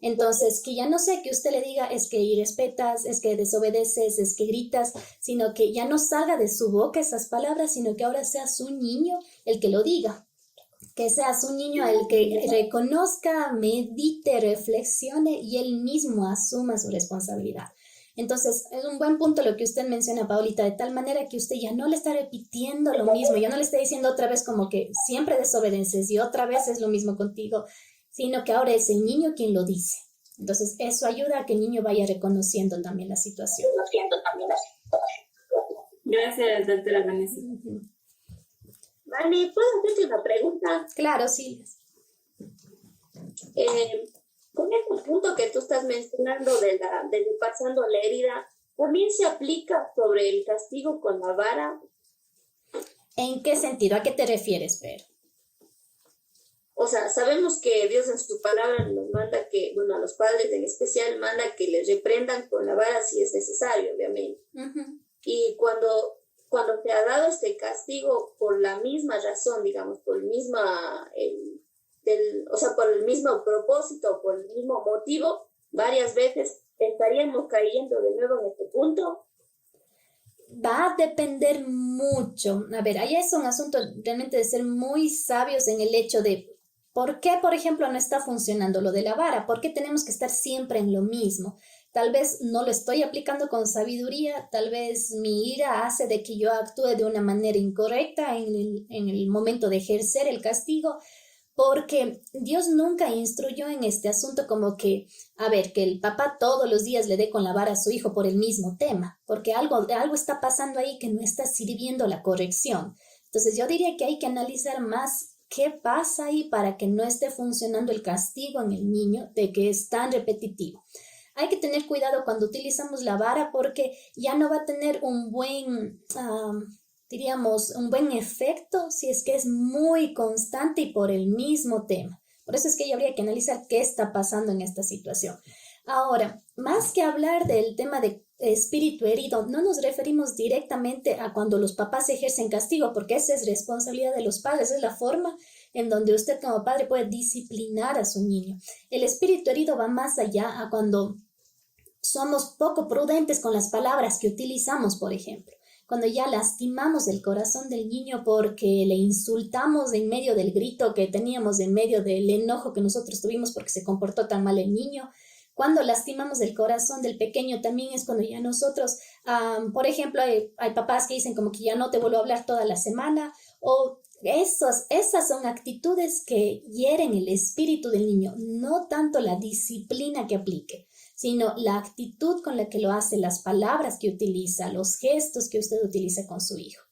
Entonces, que ya no sé que usted le diga es que irrespetas, es que desobedeces, es que gritas, sino que ya no salga de su boca esas palabras, sino que ahora sea su niño el que lo diga. Que sea su niño el que reconozca, medite, reflexione y él mismo asuma su responsabilidad. Entonces, es un buen punto lo que usted menciona, Paulita, de tal manera que usted ya no le está repitiendo lo mismo, ya no le está diciendo otra vez como que siempre desobedeces y otra vez es lo mismo contigo, sino que ahora es el niño quien lo dice. Entonces, eso ayuda a que el niño vaya reconociendo también la situación. Gracias, doctora Vanessa. Vale, ¿puedo hacerte una pregunta? Claro, sí. Como con este punto que tú estás mencionando de pasando la herida, ¿también se aplica sobre el castigo con la vara? ¿En qué sentido? ¿A qué te refieres, Pedro? O sea, sabemos que Dios en su palabra nos manda que, bueno, a los padres en especial, manda que les reprendan con la vara si es necesario, obviamente. Uh-huh. Y cuando te ha dado este castigo por la misma razón, digamos, por el o sea, por el mismo propósito, por el mismo motivo, varias veces estaríamos cayendo de nuevo en este punto. Va a depender mucho. A ver, ahí es un asunto realmente de ser muy sabios en el hecho de por qué, por ejemplo, no está funcionando lo de la vara, por qué tenemos que estar siempre en lo mismo. Tal vez no lo estoy aplicando con sabiduría, tal vez mi ira hace de que yo actúe de una manera incorrecta en el momento de ejercer el castigo, porque Dios nunca instruyó en este asunto como que, a ver, que el papá todos los días le dé con la vara a su hijo por el mismo tema, porque algo está pasando ahí que no está sirviendo la corrección. Entonces yo diría que hay que analizar más qué pasa ahí para que no esté funcionando el castigo en el niño de que es tan repetitivo. Hay que tener cuidado cuando utilizamos la vara porque ya no va a tener un buen efecto si es que es muy constante y por el mismo tema. Por eso es que habría que analizar qué está pasando en esta situación. Ahora, más que hablar del tema de espíritu herido, no nos referimos directamente a cuando los papás ejercen castigo, porque esa es responsabilidad de los padres, es la forma en donde usted como padre puede disciplinar a su niño. El espíritu herido va más allá a cuando somos poco prudentes con las palabras que utilizamos, por ejemplo. Cuando ya lastimamos el corazón del niño porque le insultamos en medio del grito que teníamos, en medio del enojo que nosotros tuvimos porque se comportó tan mal el niño. Cuando lastimamos el corazón del pequeño también es cuando ya nosotros, por ejemplo, hay papás que dicen como que ya no te vuelvo a hablar toda la semana, o esas son actitudes que hieren el espíritu del niño, no tanto la disciplina que aplique, sino la actitud con la que lo hace, las palabras que utiliza, los gestos que usted utiliza con su hijo.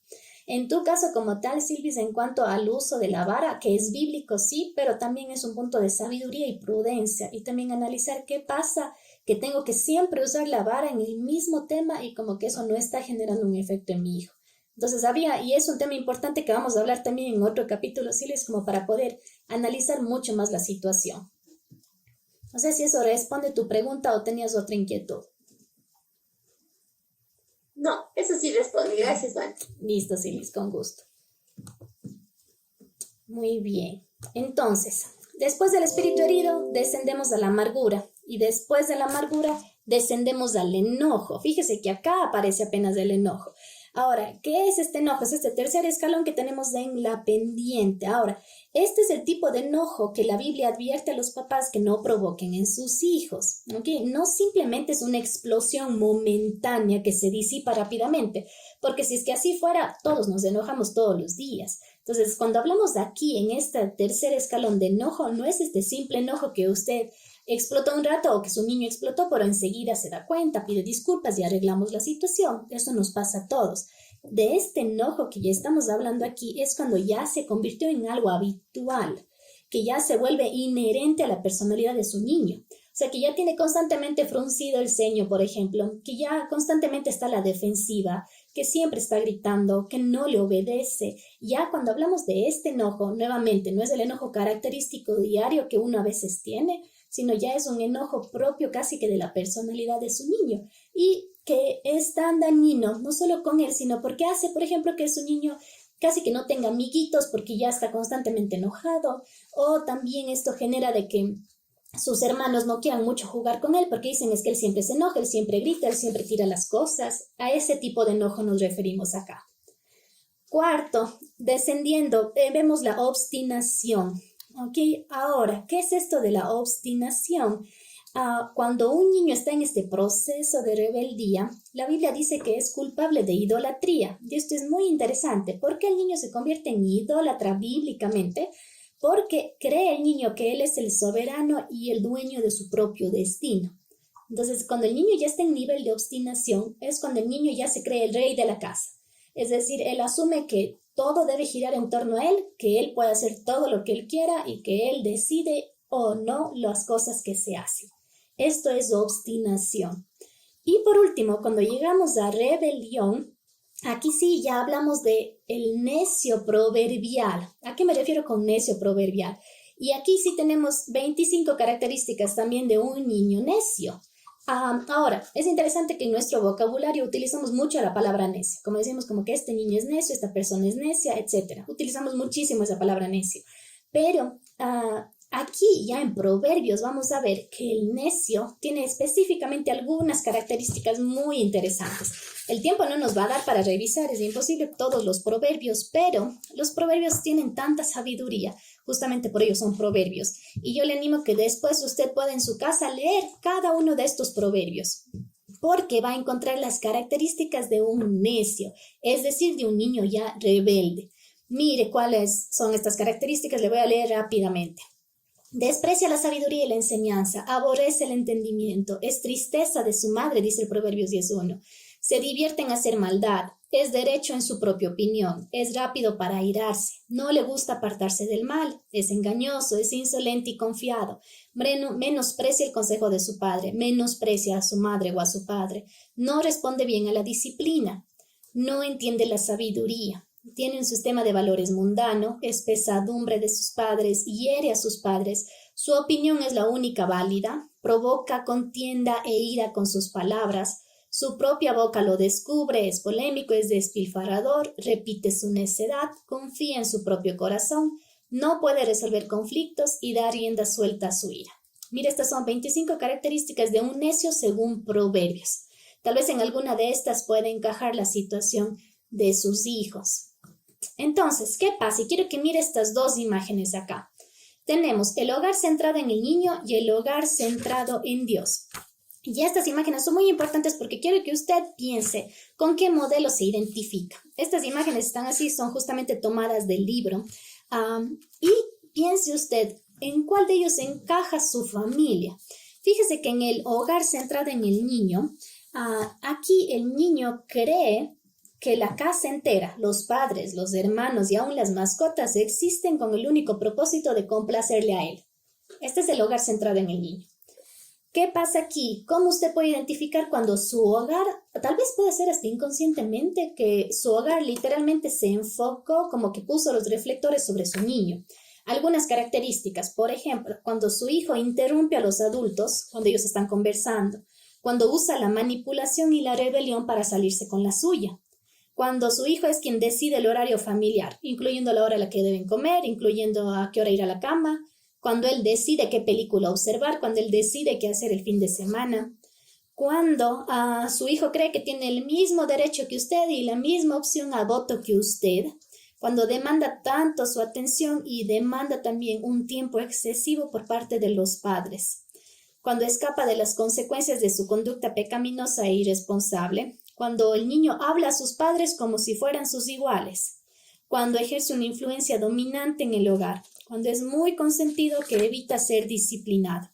En tu caso como tal, Silvis, en cuanto al uso de la vara, que es bíblico, sí, pero también es un punto de sabiduría y prudencia, y también analizar qué pasa, que tengo que siempre usar la vara en el mismo tema y como que eso no está generando un efecto en mi hijo. Entonces y es un tema importante que vamos a hablar también en otro capítulo, Silvis, como para poder analizar mucho más la situación. No sé si eso responde tu pregunta o tenías otra inquietud. No, eso sí responde. Gracias, Juan. Listo, Silis, con gusto. Muy bien. Entonces, después del espíritu herido, descendemos a la amargura. Y después de la amargura, descendemos al enojo. Fíjese que acá aparece apenas el enojo. Ahora, ¿qué es este enojo? Es este tercer escalón que tenemos en la pendiente. Ahora, este es el tipo de enojo que la Biblia advierte a los papás que no provoquen en sus hijos, ¿ok? No simplemente es una explosión momentánea que se disipa rápidamente, porque si es que así fuera, todos nos enojamos todos los días. Entonces, cuando hablamos de aquí, en este tercer escalón de enojo, no es este simple enojo que usted explotó un rato o que su niño explotó, pero enseguida se da cuenta, pide disculpas y arreglamos la situación. Eso nos pasa a todos. De este enojo que ya estamos hablando aquí es cuando ya se convirtió en algo habitual, que ya se vuelve inherente a la personalidad de su niño. O sea, que ya tiene constantemente fruncido el ceño, por ejemplo, que ya constantemente está a la defensiva, que siempre está gritando, que no le obedece. Ya cuando hablamos de este enojo, nuevamente, no es el enojo característico diario que uno a veces tiene, sino ya es un enojo propio casi que de la personalidad de su niño y que es tan dañino, no solo con él, sino porque hace, por ejemplo, que su niño casi que no tenga amiguitos porque ya está constantemente enojado, o también esto genera de que sus hermanos no quieran mucho jugar con él porque dicen es que él siempre se enoja, él siempre grita, él siempre tira las cosas. A ese tipo de enojo nos referimos acá. Cuarto, descendiendo, vemos la obstinación. Ok, ahora, ¿qué es esto de la obstinación? Cuando un niño está en este proceso de rebeldía, la Biblia dice que es culpable de idolatría. Y esto es muy interesante. ¿Por qué el niño se convierte en idólatra bíblicamente? Porque cree el niño que él es el soberano y el dueño de su propio destino. Entonces, cuando el niño ya está en nivel de obstinación, es cuando el niño ya se cree el rey de la casa. Es decir, él asume que todo debe girar en torno a él, que él puede hacer todo lo que él quiera y que él decide o no las cosas que se hacen. Esto es obstinación. Y por último, cuando llegamos a rebelión, aquí sí ya hablamos de el necio proverbial. ¿A qué me refiero con necio proverbial? Y aquí sí tenemos 25 características también de un niño necio. Ahora, es interesante que en nuestro vocabulario utilizamos mucho la palabra necio. Como decimos, como que este niño es necio, esta persona es necia, etc. Utilizamos muchísimo esa palabra necio. Pero aquí ya en Proverbios vamos a ver que el necio tiene específicamente algunas características muy interesantes. El tiempo no nos va a dar para revisar, es imposible todos los proverbios, pero los proverbios tienen tanta sabiduría, justamente por ello son proverbios. Y yo le animo que después usted pueda en su casa leer cada uno de estos proverbios, porque va a encontrar las características de un necio, es decir, de un niño ya rebelde. Mire cuáles son estas características, le voy a leer rápidamente. Desprecia la sabiduría y la enseñanza, aborrece el entendimiento, es tristeza de su madre, dice el Proverbios 10:1. Se divierte en hacer maldad, es derecho en su propia opinión, es rápido para airarse, no le gusta apartarse del mal, es engañoso, es insolente y confiado, menosprecia el consejo de su padre, menosprecia a su madre o a su padre, no responde bien a la disciplina, no entiende la sabiduría. Tiene un sistema de valores mundano, es pesadumbre de sus padres, hiere a sus padres, su opinión es la única válida, provoca contienda e ira con sus palabras, su propia boca lo descubre, es polémico, es despilfarrador, repite su necedad, confía en su propio corazón, no puede resolver conflictos y da rienda suelta a su ira. Mira, estas son 25 características de un necio según Proverbios. Tal vez en alguna de estas pueda encajar la situación de sus hijos. Entonces, ¿qué pasa? Y quiero que mire estas dos imágenes acá. Tenemos el hogar centrado en el niño y el hogar centrado en Dios. Y estas imágenes son muy importantes porque quiero que usted piense con qué modelo se identifica. Estas imágenes están así, son justamente tomadas del libro. Y piense usted en cuál de ellos encaja su familia. Fíjese que en el hogar centrado en el niño, aquí el niño cree que la casa entera, los padres, los hermanos y aún las mascotas existen con el único propósito de complacerle a él. Este es el hogar centrado en el niño. ¿Qué pasa aquí? ¿Cómo usted puede identificar cuando su hogar, tal vez puede ser hasta inconscientemente, que su hogar literalmente se enfocó, como que puso los reflectores sobre su niño? Algunas características, por ejemplo, cuando su hijo interrumpe a los adultos, cuando ellos están conversando, cuando usa la manipulación y la rebelión para salirse con la suya. Cuando su hijo es quien decide el horario familiar, incluyendo la hora a la que deben comer, incluyendo a qué hora ir a la cama, cuando él decide qué película observar, cuando él decide qué hacer el fin de semana, cuando su hijo cree que tiene el mismo derecho que usted y la misma opción a voto que usted, cuando demanda tanto su atención y demanda también un tiempo excesivo por parte de los padres, cuando escapa de las consecuencias de su conducta pecaminosa e irresponsable, cuando el niño habla a sus padres como si fueran sus iguales, cuando ejerce una influencia dominante en el hogar, cuando es muy consentido que evita ser disciplinado.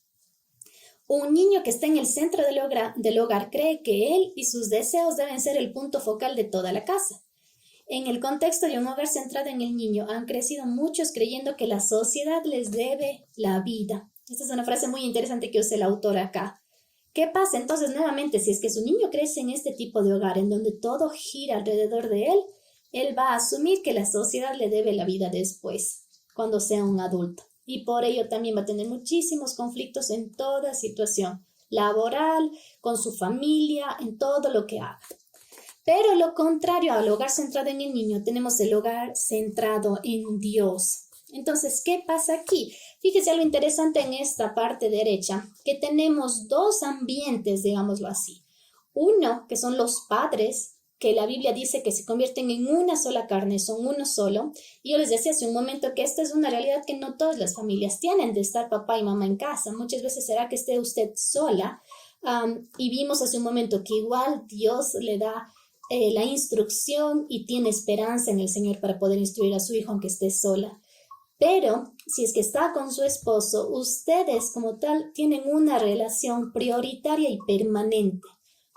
Un niño que está en el centro del hogar cree que él y sus deseos deben ser el punto focal de toda la casa. En el contexto de un hogar centrado en el niño, han crecido muchos creyendo que la sociedad les debe la vida. Esta es una frase muy interesante que usa el autor acá. ¿Qué pasa entonces nuevamente si es que su niño crece en este tipo de hogar en donde todo gira alrededor de él va a asumir que la sociedad le debe la vida después, cuando sea un adulto? Y por ello también va a tener muchísimos conflictos en toda situación laboral, con su familia, en todo lo que haga. Pero lo contrario al hogar centrado en el niño, tenemos el hogar centrado en Dios. Entonces, ¿qué pasa aquí? Fíjese algo interesante en esta parte derecha, que tenemos dos ambientes, digámoslo así. Uno, que son los padres, que la Biblia dice que se convierten en una sola carne, son uno solo. Y yo les decía hace un momento que esta es una realidad que no todas las familias tienen, de estar papá y mamá en casa. Muchas veces será que esté usted sola. Y vimos hace un momento que igual Dios le da la instrucción y tiene esperanza en el Señor para poder instruir a su hijo aunque esté sola. Pero si es que está con su esposo, ustedes como tal tienen una relación prioritaria y permanente.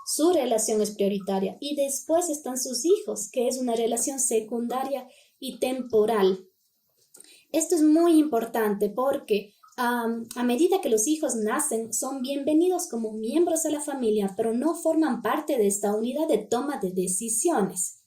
Su relación es prioritaria y después están sus hijos, que es una relación secundaria y temporal. Esto es muy importante porque A medida que los hijos nacen, son bienvenidos como miembros de la familia, pero no forman parte de esta unidad de toma de decisiones.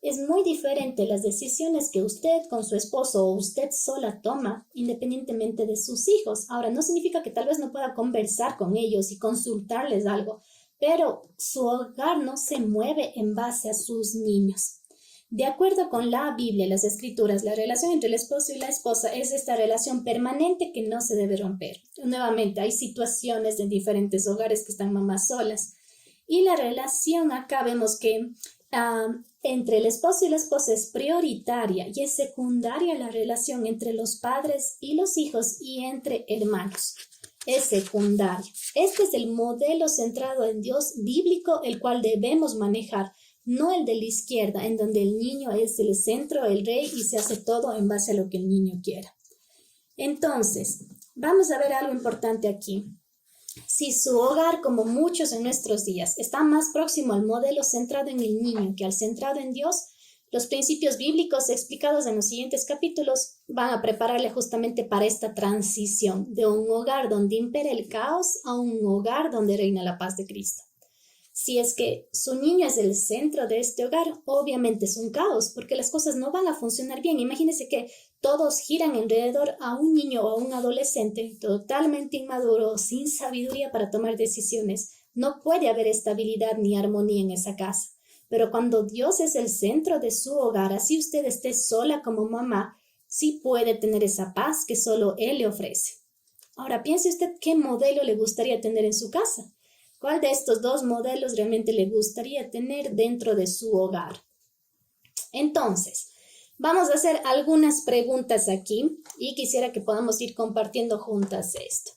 Es muy diferente las decisiones que usted con su esposo o usted sola toma, independientemente de sus hijos. Ahora, no significa que tal vez no pueda conversar con ellos y consultarles algo, pero su hogar no se mueve en base a sus niños. De acuerdo con la Biblia y las Escrituras, la relación entre el esposo y la esposa es esta relación permanente que no se debe romper. Nuevamente, hay situaciones en diferentes hogares que están mamás solas. Y la relación acá vemos que entre el esposo y la esposa es prioritaria y es secundaria la relación entre los padres y los hijos y entre hermanos. Es secundaria. Este es el modelo centrado en Dios bíblico, el cual debemos manejar. No el de la izquierda, en donde el niño es el centro, el rey, y se hace todo en base a lo que el niño quiera. Entonces, vamos a ver algo importante aquí. Si su hogar, como muchos en nuestros días, está más próximo al modelo centrado en el niño que al centrado en Dios, los principios bíblicos explicados en los siguientes capítulos van a prepararle justamente para esta transición de un hogar donde impera el caos a un hogar donde reina la paz de Cristo. Si es que su niño es el centro de este hogar, obviamente es un caos, porque las cosas no van a funcionar bien. Imagínense que todos giran alrededor a un niño o a un adolescente totalmente inmaduro, sin sabiduría para tomar decisiones. No puede haber estabilidad ni armonía en esa casa. Pero cuando Dios es el centro de su hogar, así usted esté sola como mamá, sí puede tener esa paz que solo Él le ofrece. Ahora, piense usted qué modelo le gustaría tener en su casa. ¿Cuál de estos dos modelos realmente le gustaría tener dentro de su hogar? Entonces, vamos a hacer algunas preguntas aquí y quisiera que podamos ir compartiendo juntas esto.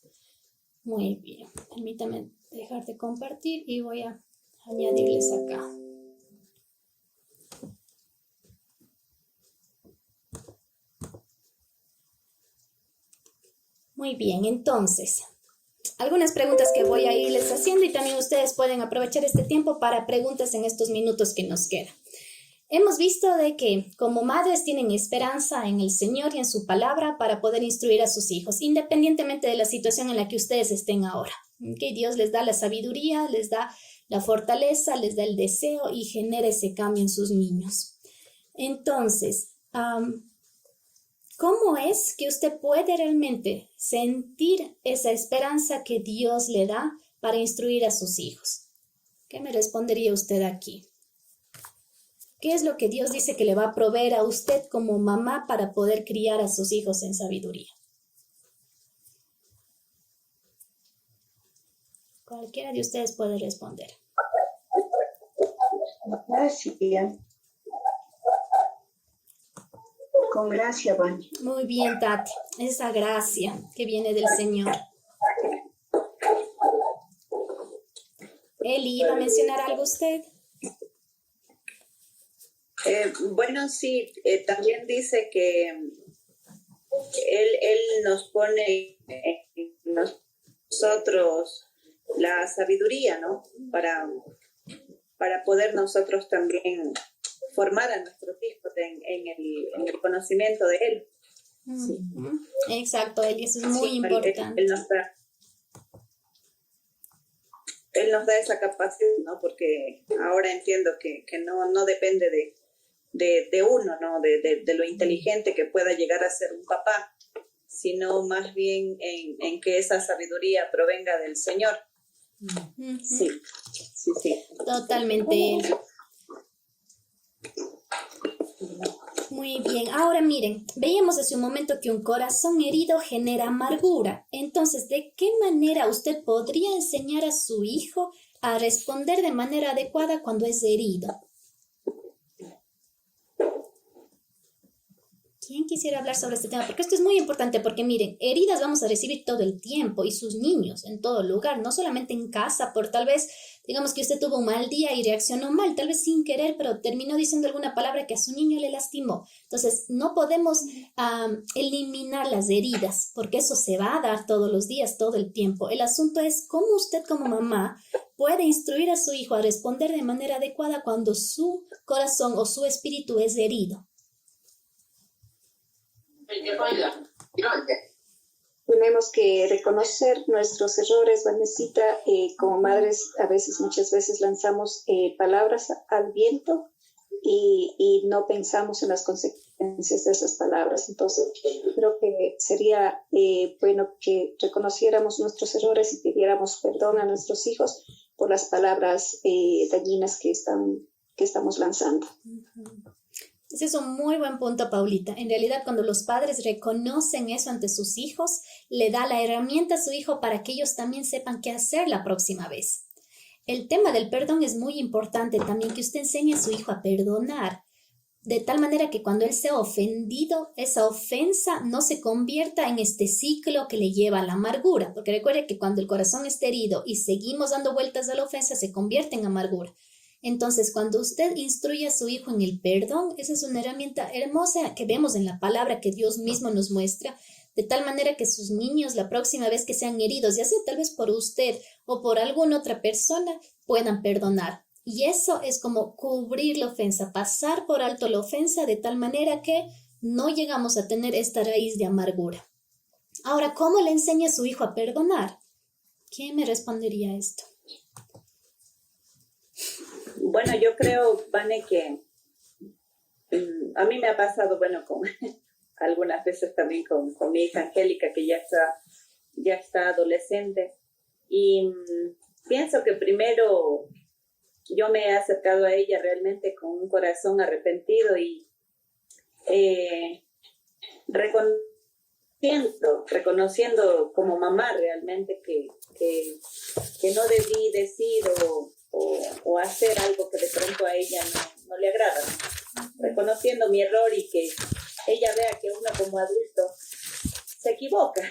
Muy bien, permítame dejar de compartir y voy a añadirles acá. Muy bien, entonces, algunas preguntas que voy a irles haciendo y también ustedes pueden aprovechar este tiempo para preguntas en estos minutos que nos quedan. Hemos visto de que como madres tienen esperanza en el Señor y en su palabra para poder instruir a sus hijos, independientemente de la situación en la que ustedes estén ahora. Que Dios les da la sabiduría, les da la fortaleza, les da el deseo y genera ese cambio en sus niños. Entonces, ¿cómo es que usted puede realmente sentir esa esperanza que Dios le da para instruir a sus hijos? ¿Qué me respondería usted aquí? ¿Qué es lo que Dios dice que le va a proveer a usted como mamá para poder criar a sus hijos en sabiduría? Cualquiera de ustedes puede responder. Gracias. Con gracia, van. Muy bien, Tati. Esa gracia que viene del Señor. Eli, ¿iba a mencionar algo usted? Bueno, sí, también dice que él nos pone en nosotros la sabiduría, ¿no? Para poder nosotros también formar a nuestros hijos en el conocimiento de Él. Sí. Exacto, Eli, eso es muy importante. Él nos da esa capacidad, ¿no? Porque ahora entiendo que no depende de uno, ¿no? De lo inteligente que pueda llegar a ser un papá, sino más bien en que esa sabiduría provenga del Señor. Sí. Totalmente. Muy bien, ahora miren, veíamos hace un momento que un corazón herido genera amargura. Entonces, ¿de qué manera usted podría enseñar a su hijo a responder de manera adecuada cuando es herido? ¿Quién quisiera hablar sobre este tema? Porque esto es muy importante, porque miren, heridas vamos a recibir todo el tiempo y sus niños en todo lugar, no solamente en casa, por tal vez, digamos que usted tuvo un mal día y reaccionó mal, tal vez sin querer, pero terminó diciendo alguna palabra que a su niño le lastimó. Entonces, no podemos eliminar las heridas, porque eso se va a dar todos los días, todo el tiempo. El asunto es cómo usted como mamá puede instruir a su hijo a responder de manera adecuada cuando su corazón o su espíritu es herido. tenemos que reconocer nuestros errores, Vanesita. Como madres, muchas veces lanzamos palabras al viento y no pensamos en las consecuencias de esas palabras. Entonces, creo que sería bueno que reconociéramos nuestros errores y pidiéramos perdón a nuestros hijos por las palabras dañinas que estamos lanzando. Ese es un muy buen punto, Paulita. En realidad, cuando los padres reconocen eso ante sus hijos, le da la herramienta a su hijo para que ellos también sepan qué hacer la próxima vez. El tema del perdón es muy importante también, que usted enseñe a su hijo a perdonar, de tal manera que cuando él sea ofendido, esa ofensa no se convierta en este ciclo que le lleva a la amargura, porque recuerde que cuando el corazón está herido y seguimos dando vueltas a la ofensa, se convierte en amargura. Entonces, cuando usted instruye a su hijo en el perdón, esa es una herramienta hermosa que vemos en la palabra que Dios mismo nos muestra, de tal manera que sus niños, la próxima vez que sean heridos, ya sea tal vez por usted o por alguna otra persona, puedan perdonar. Y eso es como cubrir la ofensa, pasar por alto la ofensa de tal manera que no llegamos a tener esta raíz de amargura. Ahora, ¿cómo le enseña a su hijo a perdonar? ¿Quién me respondería a esto? Bueno, yo creo, Vane, que a mí me ha pasado, bueno, con algunas veces también con mi hija Angélica, que ya está adolescente, y pienso que primero yo me he acercado a ella realmente con un corazón arrepentido y reconociendo como mamá realmente que no debí decir o hacer algo que de pronto a ella no le agrada, reconociendo mi error y que ella vea que uno como adulto se equivoca,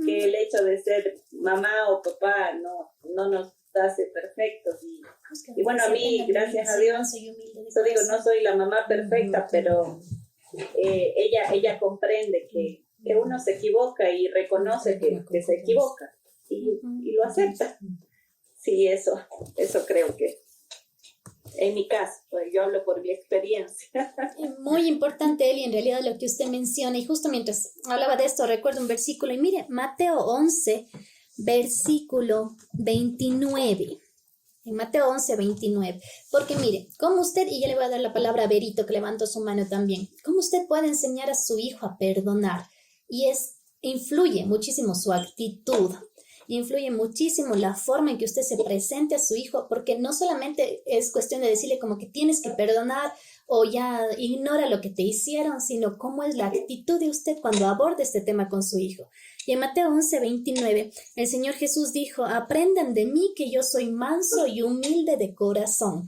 que el hecho de ser mamá o papá no nos hace perfectos y bueno, a mí, gracias a Dios, yo digo, no soy la mamá perfecta, pero ella comprende que uno se equivoca y reconoce que se equivoca y lo acepta. Sí, eso creo que en mi caso, pues yo hablo por mi experiencia. Muy importante, Eli, en realidad lo que usted menciona, y justo mientras hablaba de esto recuerdo un versículo, y mire, Mateo 11, versículo 29. En Mateo 11, 29. Porque mire, como usted, y ya le voy a dar la palabra a Berito que levantó su mano también, cómo usted puede enseñar a su hijo a perdonar, y influye muchísimo su actitud. Influye muchísimo la forma en que usted se presente a su hijo, porque no solamente es cuestión de decirle como que tienes que perdonar o ya ignora lo que te hicieron, sino cómo es la actitud de usted cuando aborda este tema con su hijo. Y en Mateo 11, 29, el Señor Jesús dijo, aprendan de mí que yo soy manso y humilde de corazón.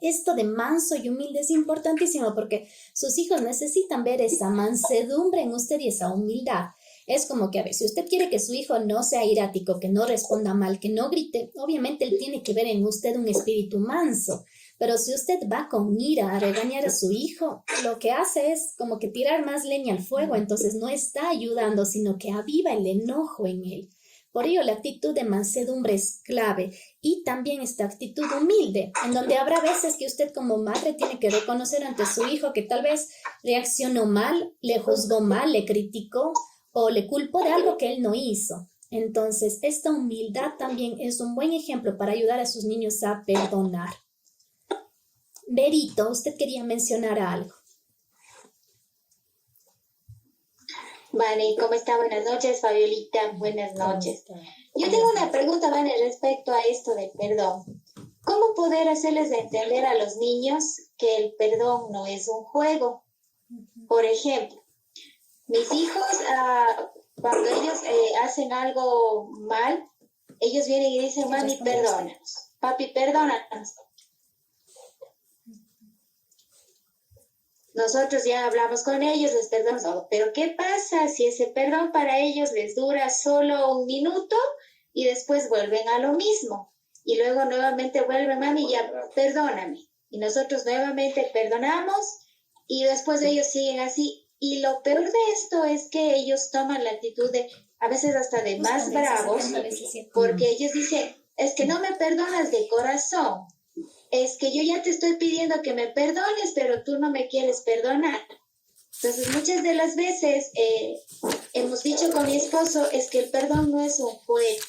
Esto de manso y humilde es importantísimo porque sus hijos necesitan ver esa mansedumbre en usted y esa humildad. Es como que, a ver, si usted quiere que su hijo no sea irático, que no responda mal, que no grite, obviamente él tiene que ver en usted un espíritu manso. Pero si usted va con ira a regañar a su hijo, lo que hace es como que tirar más leña al fuego, entonces no está ayudando, sino que aviva el enojo en él. Por ello, la actitud de mansedumbre es clave y también esta actitud humilde, en donde habrá veces que usted como madre tiene que reconocer ante su hijo que tal vez reaccionó mal, le juzgó mal, le criticó, o le culpó de algo que él no hizo. Entonces, esta humildad también es un buen ejemplo para ayudar a sus niños a perdonar. Berito, usted quería mencionar algo. Vale, ¿cómo está? Buenas noches, Fabiolita. Buenas noches. Yo tengo una pregunta, Vane, respecto a esto del perdón. ¿Cómo poder hacerles entender a los niños que el perdón no es un juego? Por ejemplo, mis hijos, cuando ellos hacen algo mal, ellos vienen y dicen, mami, perdónanos, papi, perdónanos. Nosotros ya hablamos con ellos, les perdonamos, pero ¿qué pasa si ese perdón para ellos les dura solo un minuto y después vuelven a lo mismo? Y luego nuevamente vuelven, mami, ya, perdóname. Y nosotros nuevamente perdonamos y después ellos siguen así. Y lo peor de esto es que ellos toman la actitud de, a veces hasta de más bravos, porque ellos dicen, es que no me perdonas de corazón, es que yo ya te estoy pidiendo que me perdones, pero tú no me quieres perdonar. Entonces, muchas de las veces hemos dicho con mi esposo, es que el perdón no es un juego,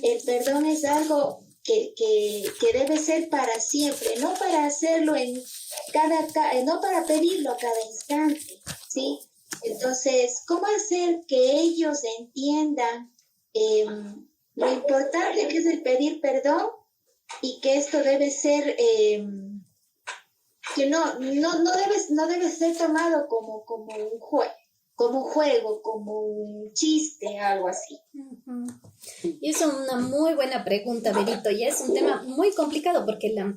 el perdón es algo que debe ser para siempre, no para hacerlo no para pedirlo a cada instante, ¿sí? Entonces, ¿cómo hacer que ellos entiendan lo importante que es el pedir perdón y que esto debe ser, que no debe ser tomado como un juego, como un chiste, algo así? Ujú. Y es una muy buena pregunta, Berito, y es un tema muy complicado porque la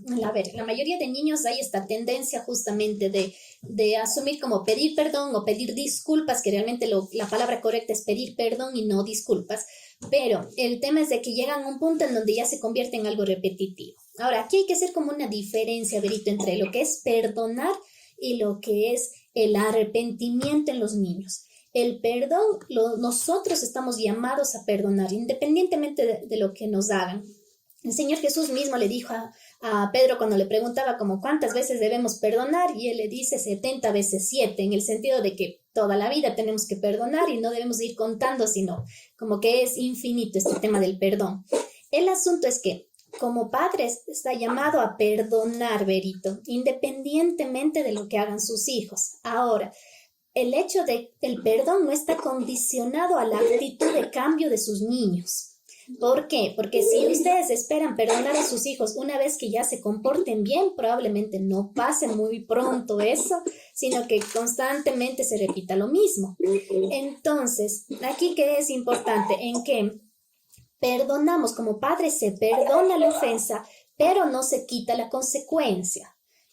mayoría de niños hay esta tendencia justamente de asumir como pedir perdón o pedir disculpas, que realmente la palabra correcta es pedir perdón y no disculpas, pero el tema es de que llegan a un punto en donde ya se convierte en algo repetitivo. Ahora, aquí hay que hacer como una diferencia, Berito, entre lo que es perdonar y lo que es el arrepentimiento en los niños. El perdón, nosotros estamos llamados a perdonar, independientemente de lo que nos hagan. El Señor Jesús mismo le dijo a Pedro cuando le preguntaba como cuántas veces debemos perdonar, y él le dice 70 veces 7, en el sentido de que toda la vida tenemos que perdonar y no debemos ir contando, sino como que es infinito este tema del perdón. El asunto es que como padres está llamado a perdonar, Berito, independientemente de lo que hagan sus hijos. Ahora, el hecho de el perdón no está condicionado a la actitud de cambio de sus niños. ¿Por qué? Porque si ustedes esperan perdonar a sus hijos una vez que ya se comporten bien, probablemente no pase muy pronto eso, sino que constantemente se repita lo mismo. Entonces, aquí que es importante en que perdonamos como padres, se perdona la ofensa, pero no se quita la consecuencia.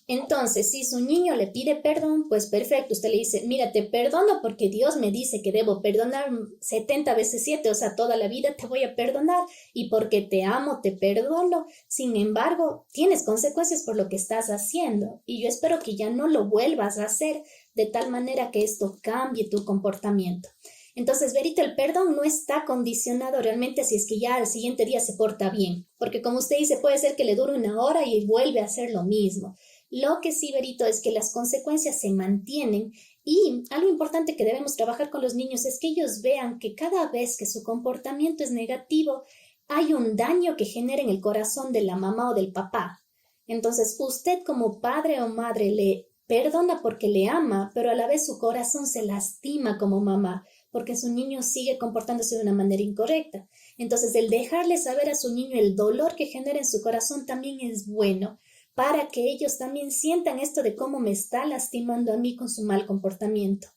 Entonces, si su niño le pide perdón, pues perfecto, usted le dice, mira, te perdono porque Dios me dice que debo perdonar 70 veces 7, o sea, toda la vida te voy a perdonar, y porque te amo, te perdono. Sin embargo, tienes consecuencias por lo que estás haciendo, y yo espero que ya no lo vuelvas a hacer, de tal manera que esto cambie tu comportamiento. Entonces, Berito, el perdón no está condicionado realmente si es que ya al siguiente día se porta bien, porque como usted dice, puede ser que le dure una hora y vuelve a hacer lo mismo. Lo que sí, Berito, es que las consecuencias se mantienen, y algo importante que debemos trabajar con los niños es que ellos vean que cada vez que su comportamiento es negativo, hay un daño que genera en el corazón de la mamá o del papá. Entonces, usted como padre o madre le perdona porque le ama, pero a la vez su corazón se lastima como mamá, porque su niño sigue comportándose de una manera incorrecta. Entonces, el dejarle saber a su niño el dolor que genera en su corazón también es bueno, para que ellos también sientan esto de cómo me está lastimando a mí con su mal comportamiento.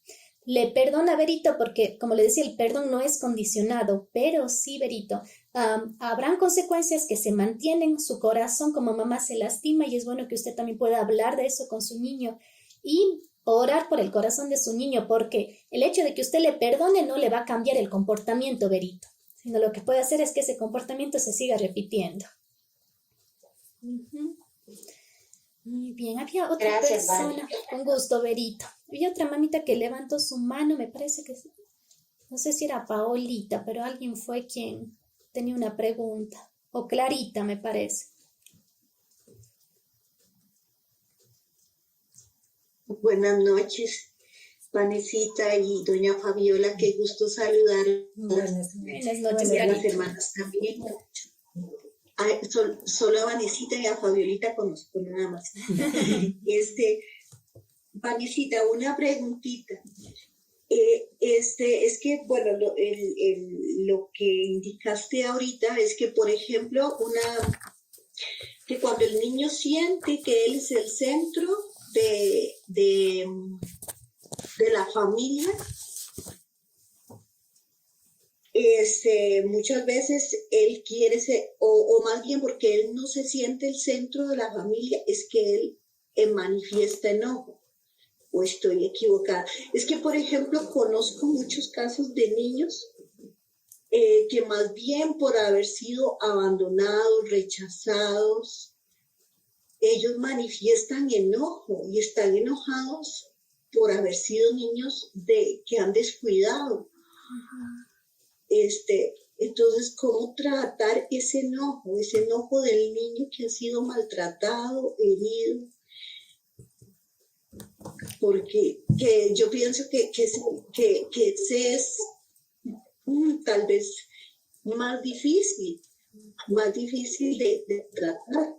Le perdona, Berito, porque, como le decía, el perdón no es condicionado, pero sí, Berito, habrán consecuencias que se mantienen, su corazón como mamá se lastima, y es bueno que usted también pueda hablar de eso con su niño y orar por el corazón de su niño, porque el hecho de que usted le perdone no le va a cambiar el comportamiento, Berito, sino lo que puede hacer es que ese comportamiento se siga repitiendo. Uh-huh. Muy bien, había otra Gracias, persona, Vale. con gusto, Berito. Había otra mamita que levantó su mano, me parece que, no sé si era Paolita, pero alguien fue quien tenía una pregunta, o Clarita, me parece. Buenas noches, Vanesita y doña Fabiola, qué gusto saludar Buenas Buenas noches, a las Clarita. hermanas también. Solo a Vanesita y a Fabiolita conozco nada más. Vanesita, una preguntita. Es que, bueno, lo que indicaste ahorita es que, por ejemplo, que cuando el niño siente que él es el centro de la familia, muchas veces él quiere ser, o más bien porque él no se siente el centro de la familia, es que él manifiesta enojo. ¿O estoy equivocada? Es que, por ejemplo, conozco muchos casos de niños que más bien por haber sido abandonados, rechazados, ellos manifiestan enojo y están enojados por haber sido niños que han descuidado. Entonces, ¿cómo tratar ese enojo del niño que ha sido maltratado, herido? porque yo pienso que ese es tal vez más difícil de tratar.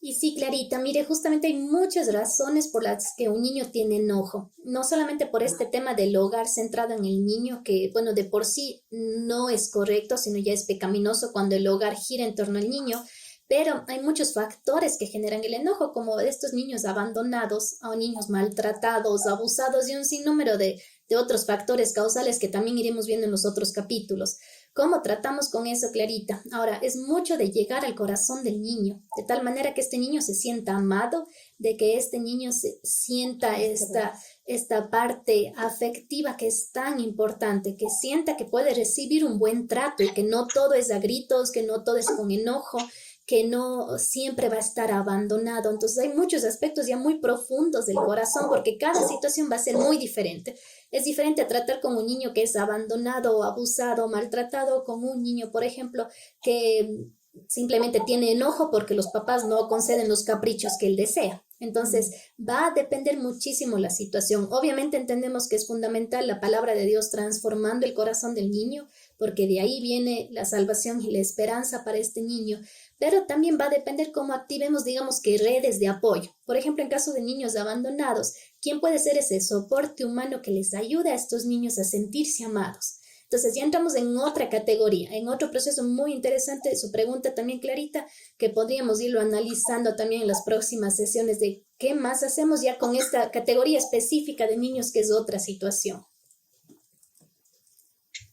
Y sí, Clarita, mire, justamente hay muchas razones por las que un niño tiene enojo. No solamente por este tema del hogar centrado en el niño, que, bueno, de por sí no es correcto, sino ya es pecaminoso cuando el hogar gira en torno al niño. Pero hay muchos factores que generan el enojo, como estos niños abandonados, o niños maltratados, abusados y un sinnúmero de otros factores causales que también iremos viendo en los otros capítulos. ¿Cómo tratamos con eso, Clarita? Ahora, es mucho de llegar al corazón del niño, de tal manera que este niño se sienta amado, de que este niño se sienta esta parte afectiva que es tan importante, que sienta que puede recibir un buen trato y que no todo es a gritos, que no todo es con enojo, que no siempre va a estar abandonado. Entonces hay muchos aspectos ya muy profundos del corazón porque cada situación va a ser muy diferente. Es diferente a tratar con un niño que es abandonado, abusado, maltratado, con un niño, por ejemplo, que simplemente tiene enojo porque los papás no conceden los caprichos que él desea. Entonces, va a depender muchísimo la situación. Obviamente entendemos que es fundamental la palabra de Dios transformando el corazón del niño, porque de ahí viene la salvación y la esperanza para este niño. Pero también va a depender cómo activemos, digamos que redes de apoyo. Por ejemplo, en caso de niños abandonados, ¿quién puede ser ese soporte humano que les ayude a estos niños a sentirse amados? Entonces ya entramos en otra categoría, en otro proceso muy interesante de su pregunta también, Clarita, que podríamos irlo analizando también en las próximas sesiones de qué más hacemos ya con esta categoría específica de niños, que es otra situación.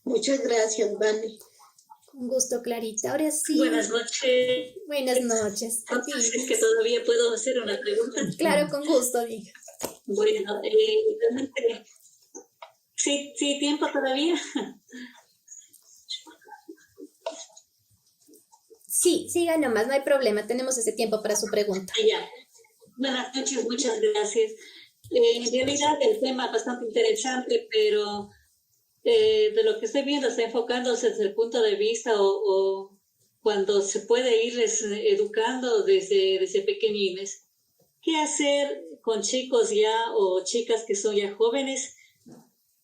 Muchas gracias, Vani. Un gusto, Clarita. Ahora sí. Buenas noches. Buenas noches. Es que todavía puedo hacer una pregunta. Claro, con gusto, diga. Bueno, realmente, sí, tiempo todavía. Sí, siga nomás, no hay problema. Tenemos ese tiempo para su pregunta. Ya. Buenas noches, muchas gracias. En realidad el tema es bastante interesante, pero de lo que estoy viendo está enfocándose desde el punto de vista o cuando se puede irles educando desde pequeñines. ¿Qué hacer con chicos ya o chicas que son ya jóvenes?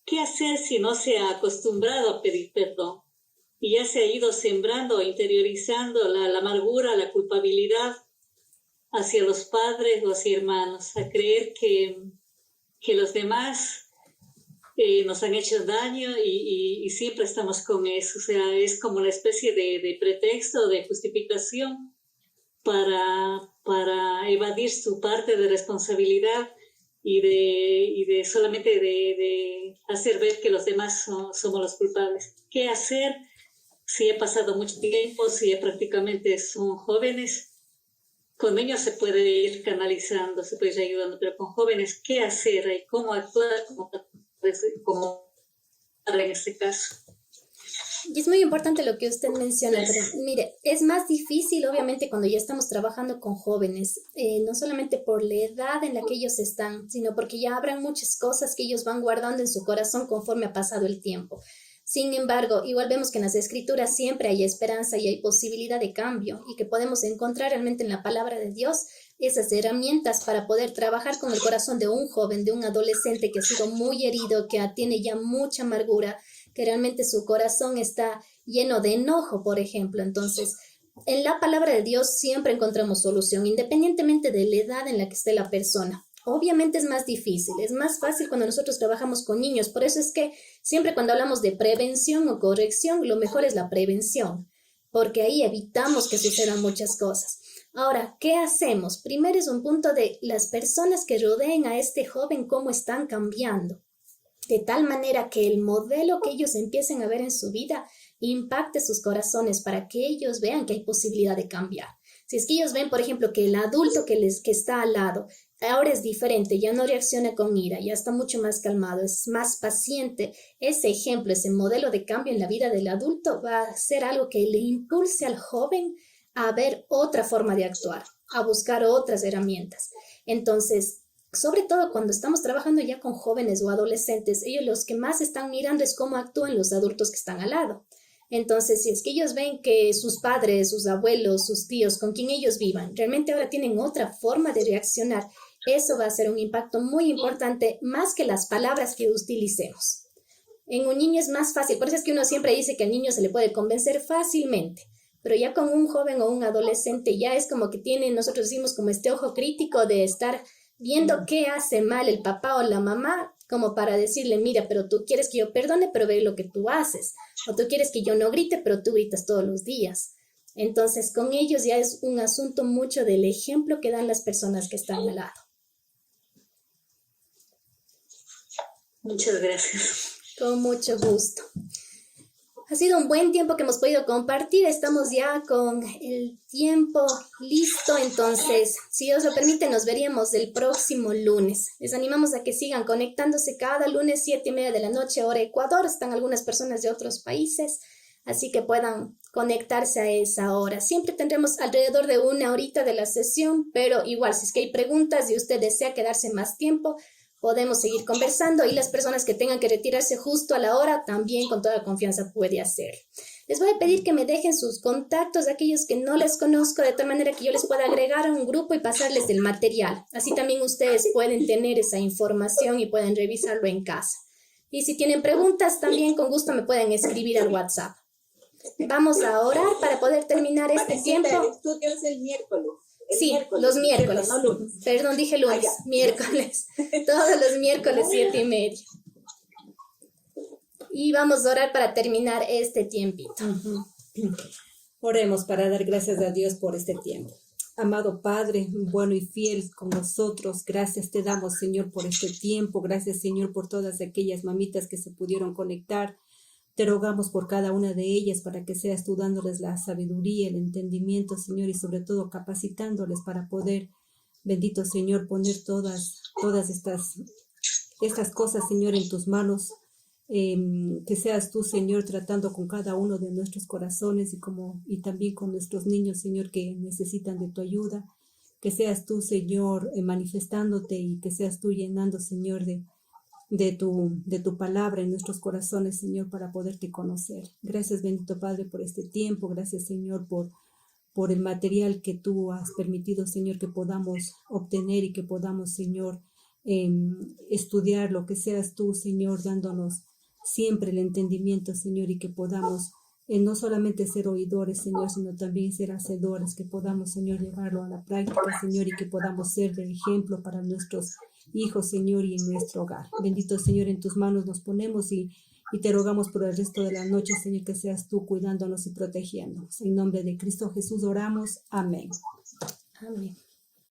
¿Qué hacer si no se ha acostumbrado a pedir perdón? Y ya se ha ido sembrando, interiorizando la amargura, la culpabilidad hacia los padres o hacia hermanos, a creer que los demás nos han hecho daño y siempre estamos con eso. O sea, es como una especie de pretexto, de justificación para evadir su parte de responsabilidad y de solamente de hacer ver que los demás somos los culpables. ¿Qué hacer si he pasado mucho tiempo, si ya prácticamente son jóvenes? Con niños se puede ir canalizando, se puede ir ayudando, pero con jóvenes, ¿qué hacer ahí? ¿Cómo actuar como padre en este caso? Y es muy importante lo que usted menciona, pero mire, es más difícil obviamente cuando ya estamos trabajando con jóvenes, no solamente por la edad en la que ellos están, sino porque ya habrán muchas cosas que ellos van guardando en su corazón conforme ha pasado el tiempo. Sin embargo, igual vemos que en las escrituras siempre hay esperanza y hay posibilidad de cambio y que podemos encontrar realmente en la palabra de Dios esas herramientas para poder trabajar con el corazón de un joven, de un adolescente que ha sido muy herido, que tiene ya mucha amargura, que realmente su corazón está lleno de enojo, por ejemplo. Entonces, en la palabra de Dios siempre encontramos solución, independientemente de la edad en la que esté la persona. Obviamente es más difícil, es más fácil cuando nosotros trabajamos con niños. Por eso es que siempre cuando hablamos de prevención o corrección, lo mejor es la prevención, porque ahí evitamos que sucedan muchas cosas. Ahora, ¿qué hacemos? Primero es un punto de las personas que rodeen a este joven, cómo están cambiando, de tal manera que el modelo que ellos empiecen a ver en su vida impacte sus corazones para que ellos vean que hay posibilidad de cambiar. Si es que ellos ven, por ejemplo, que el adulto que está al lado ahora es diferente, ya no reacciona con ira, ya está mucho más calmado, es más paciente, ese ejemplo, ese modelo de cambio en la vida del adulto va a ser algo que le impulse al joven a ver otra forma de actuar, a buscar otras herramientas. Entonces, sobre todo cuando estamos trabajando ya con jóvenes o adolescentes, ellos los que más están mirando es cómo actúan los adultos que están al lado. Entonces, si es que ellos ven que sus padres, sus abuelos, sus tíos, con quien ellos vivan, realmente ahora tienen otra forma de reaccionar eso va a ser un impacto muy importante, más que las palabras que utilicemos. En un niño es más fácil, por eso es que uno siempre dice que al niño se le puede convencer fácilmente, pero ya con un joven o un adolescente ya es como que tiene, nosotros decimos como este ojo crítico de estar viendo qué hace mal el papá o la mamá, como para decirle, mira, pero tú quieres que yo perdone, pero ve lo que tú haces, o tú quieres que yo no grite, pero tú gritas todos los días. Entonces, con ellos ya es un asunto mucho del ejemplo que dan las personas que están al lado. Muchas gracias. Con mucho gusto. Ha sido un buen tiempo que hemos podido compartir. Estamos ya con el tiempo listo. Entonces, si Dios lo permite, nos veríamos el próximo lunes. Les animamos a que sigan conectándose cada lunes, 7:30 de la noche, hora Ecuador. Están algunas personas de otros países, así que puedan conectarse a esa hora. Siempre tendremos alrededor de 1 horita de la sesión, pero igual, si es que hay preguntas y usted desea quedarse más tiempo, podemos seguir conversando, y las personas que tengan que retirarse justo a la hora también con toda confianza puede hacerlo. Les voy a pedir que me dejen sus contactos de aquellos que no les conozco, de tal manera que yo les pueda agregar a un grupo y pasarles el material. Así también ustedes pueden tener esa información y pueden revisarlo en casa. Y si tienen preguntas, también con gusto me pueden escribir al WhatsApp. Vamos a orar para poder terminar este tiempo. El estudio es el miércoles. Sí, los miércoles. No lunes. Perdón, dije lunes. Miércoles. Todos los miércoles, 7:30. Y vamos a orar para terminar este tiempito. Oremos para dar gracias a Dios por este tiempo. Amado Padre, bueno y fiel con nosotros, gracias te damos, Señor, por este tiempo. Gracias, Señor, por todas aquellas mamitas que se pudieron conectar. Te rogamos por cada una de ellas para que seas tú dándoles la sabiduría, el entendimiento, Señor, y sobre todo capacitándoles para poder, bendito Señor, poner todas estas cosas, Señor, en tus manos. Que seas tú, Señor, tratando con cada uno de nuestros corazones y también con nuestros niños, Señor, que necesitan de tu ayuda. Que seas tú, Señor, manifestándote, y que seas tú llenando, Señor, de tu palabra en nuestros corazones, Señor, para poderte conocer. Gracias, bendito Padre, por este tiempo. Gracias, Señor, por el material que tú has permitido, Señor, que podamos obtener y que podamos, Señor, estudiar. Lo que seas tú, Señor, dándonos siempre el entendimiento, Señor, y que podamos no solamente ser oidores, Señor, sino también ser hacedores, que podamos, Señor, llevarlo a la práctica, Señor, y que podamos ser de ejemplo para nuestros hijos, Señor, y en nuestro hogar. Bendito Señor, en tus manos nos ponemos y te rogamos por el resto de la noche, Señor, que seas tú cuidándonos y protegiéndonos. En nombre de Cristo Jesús oramos. Amén. Amén.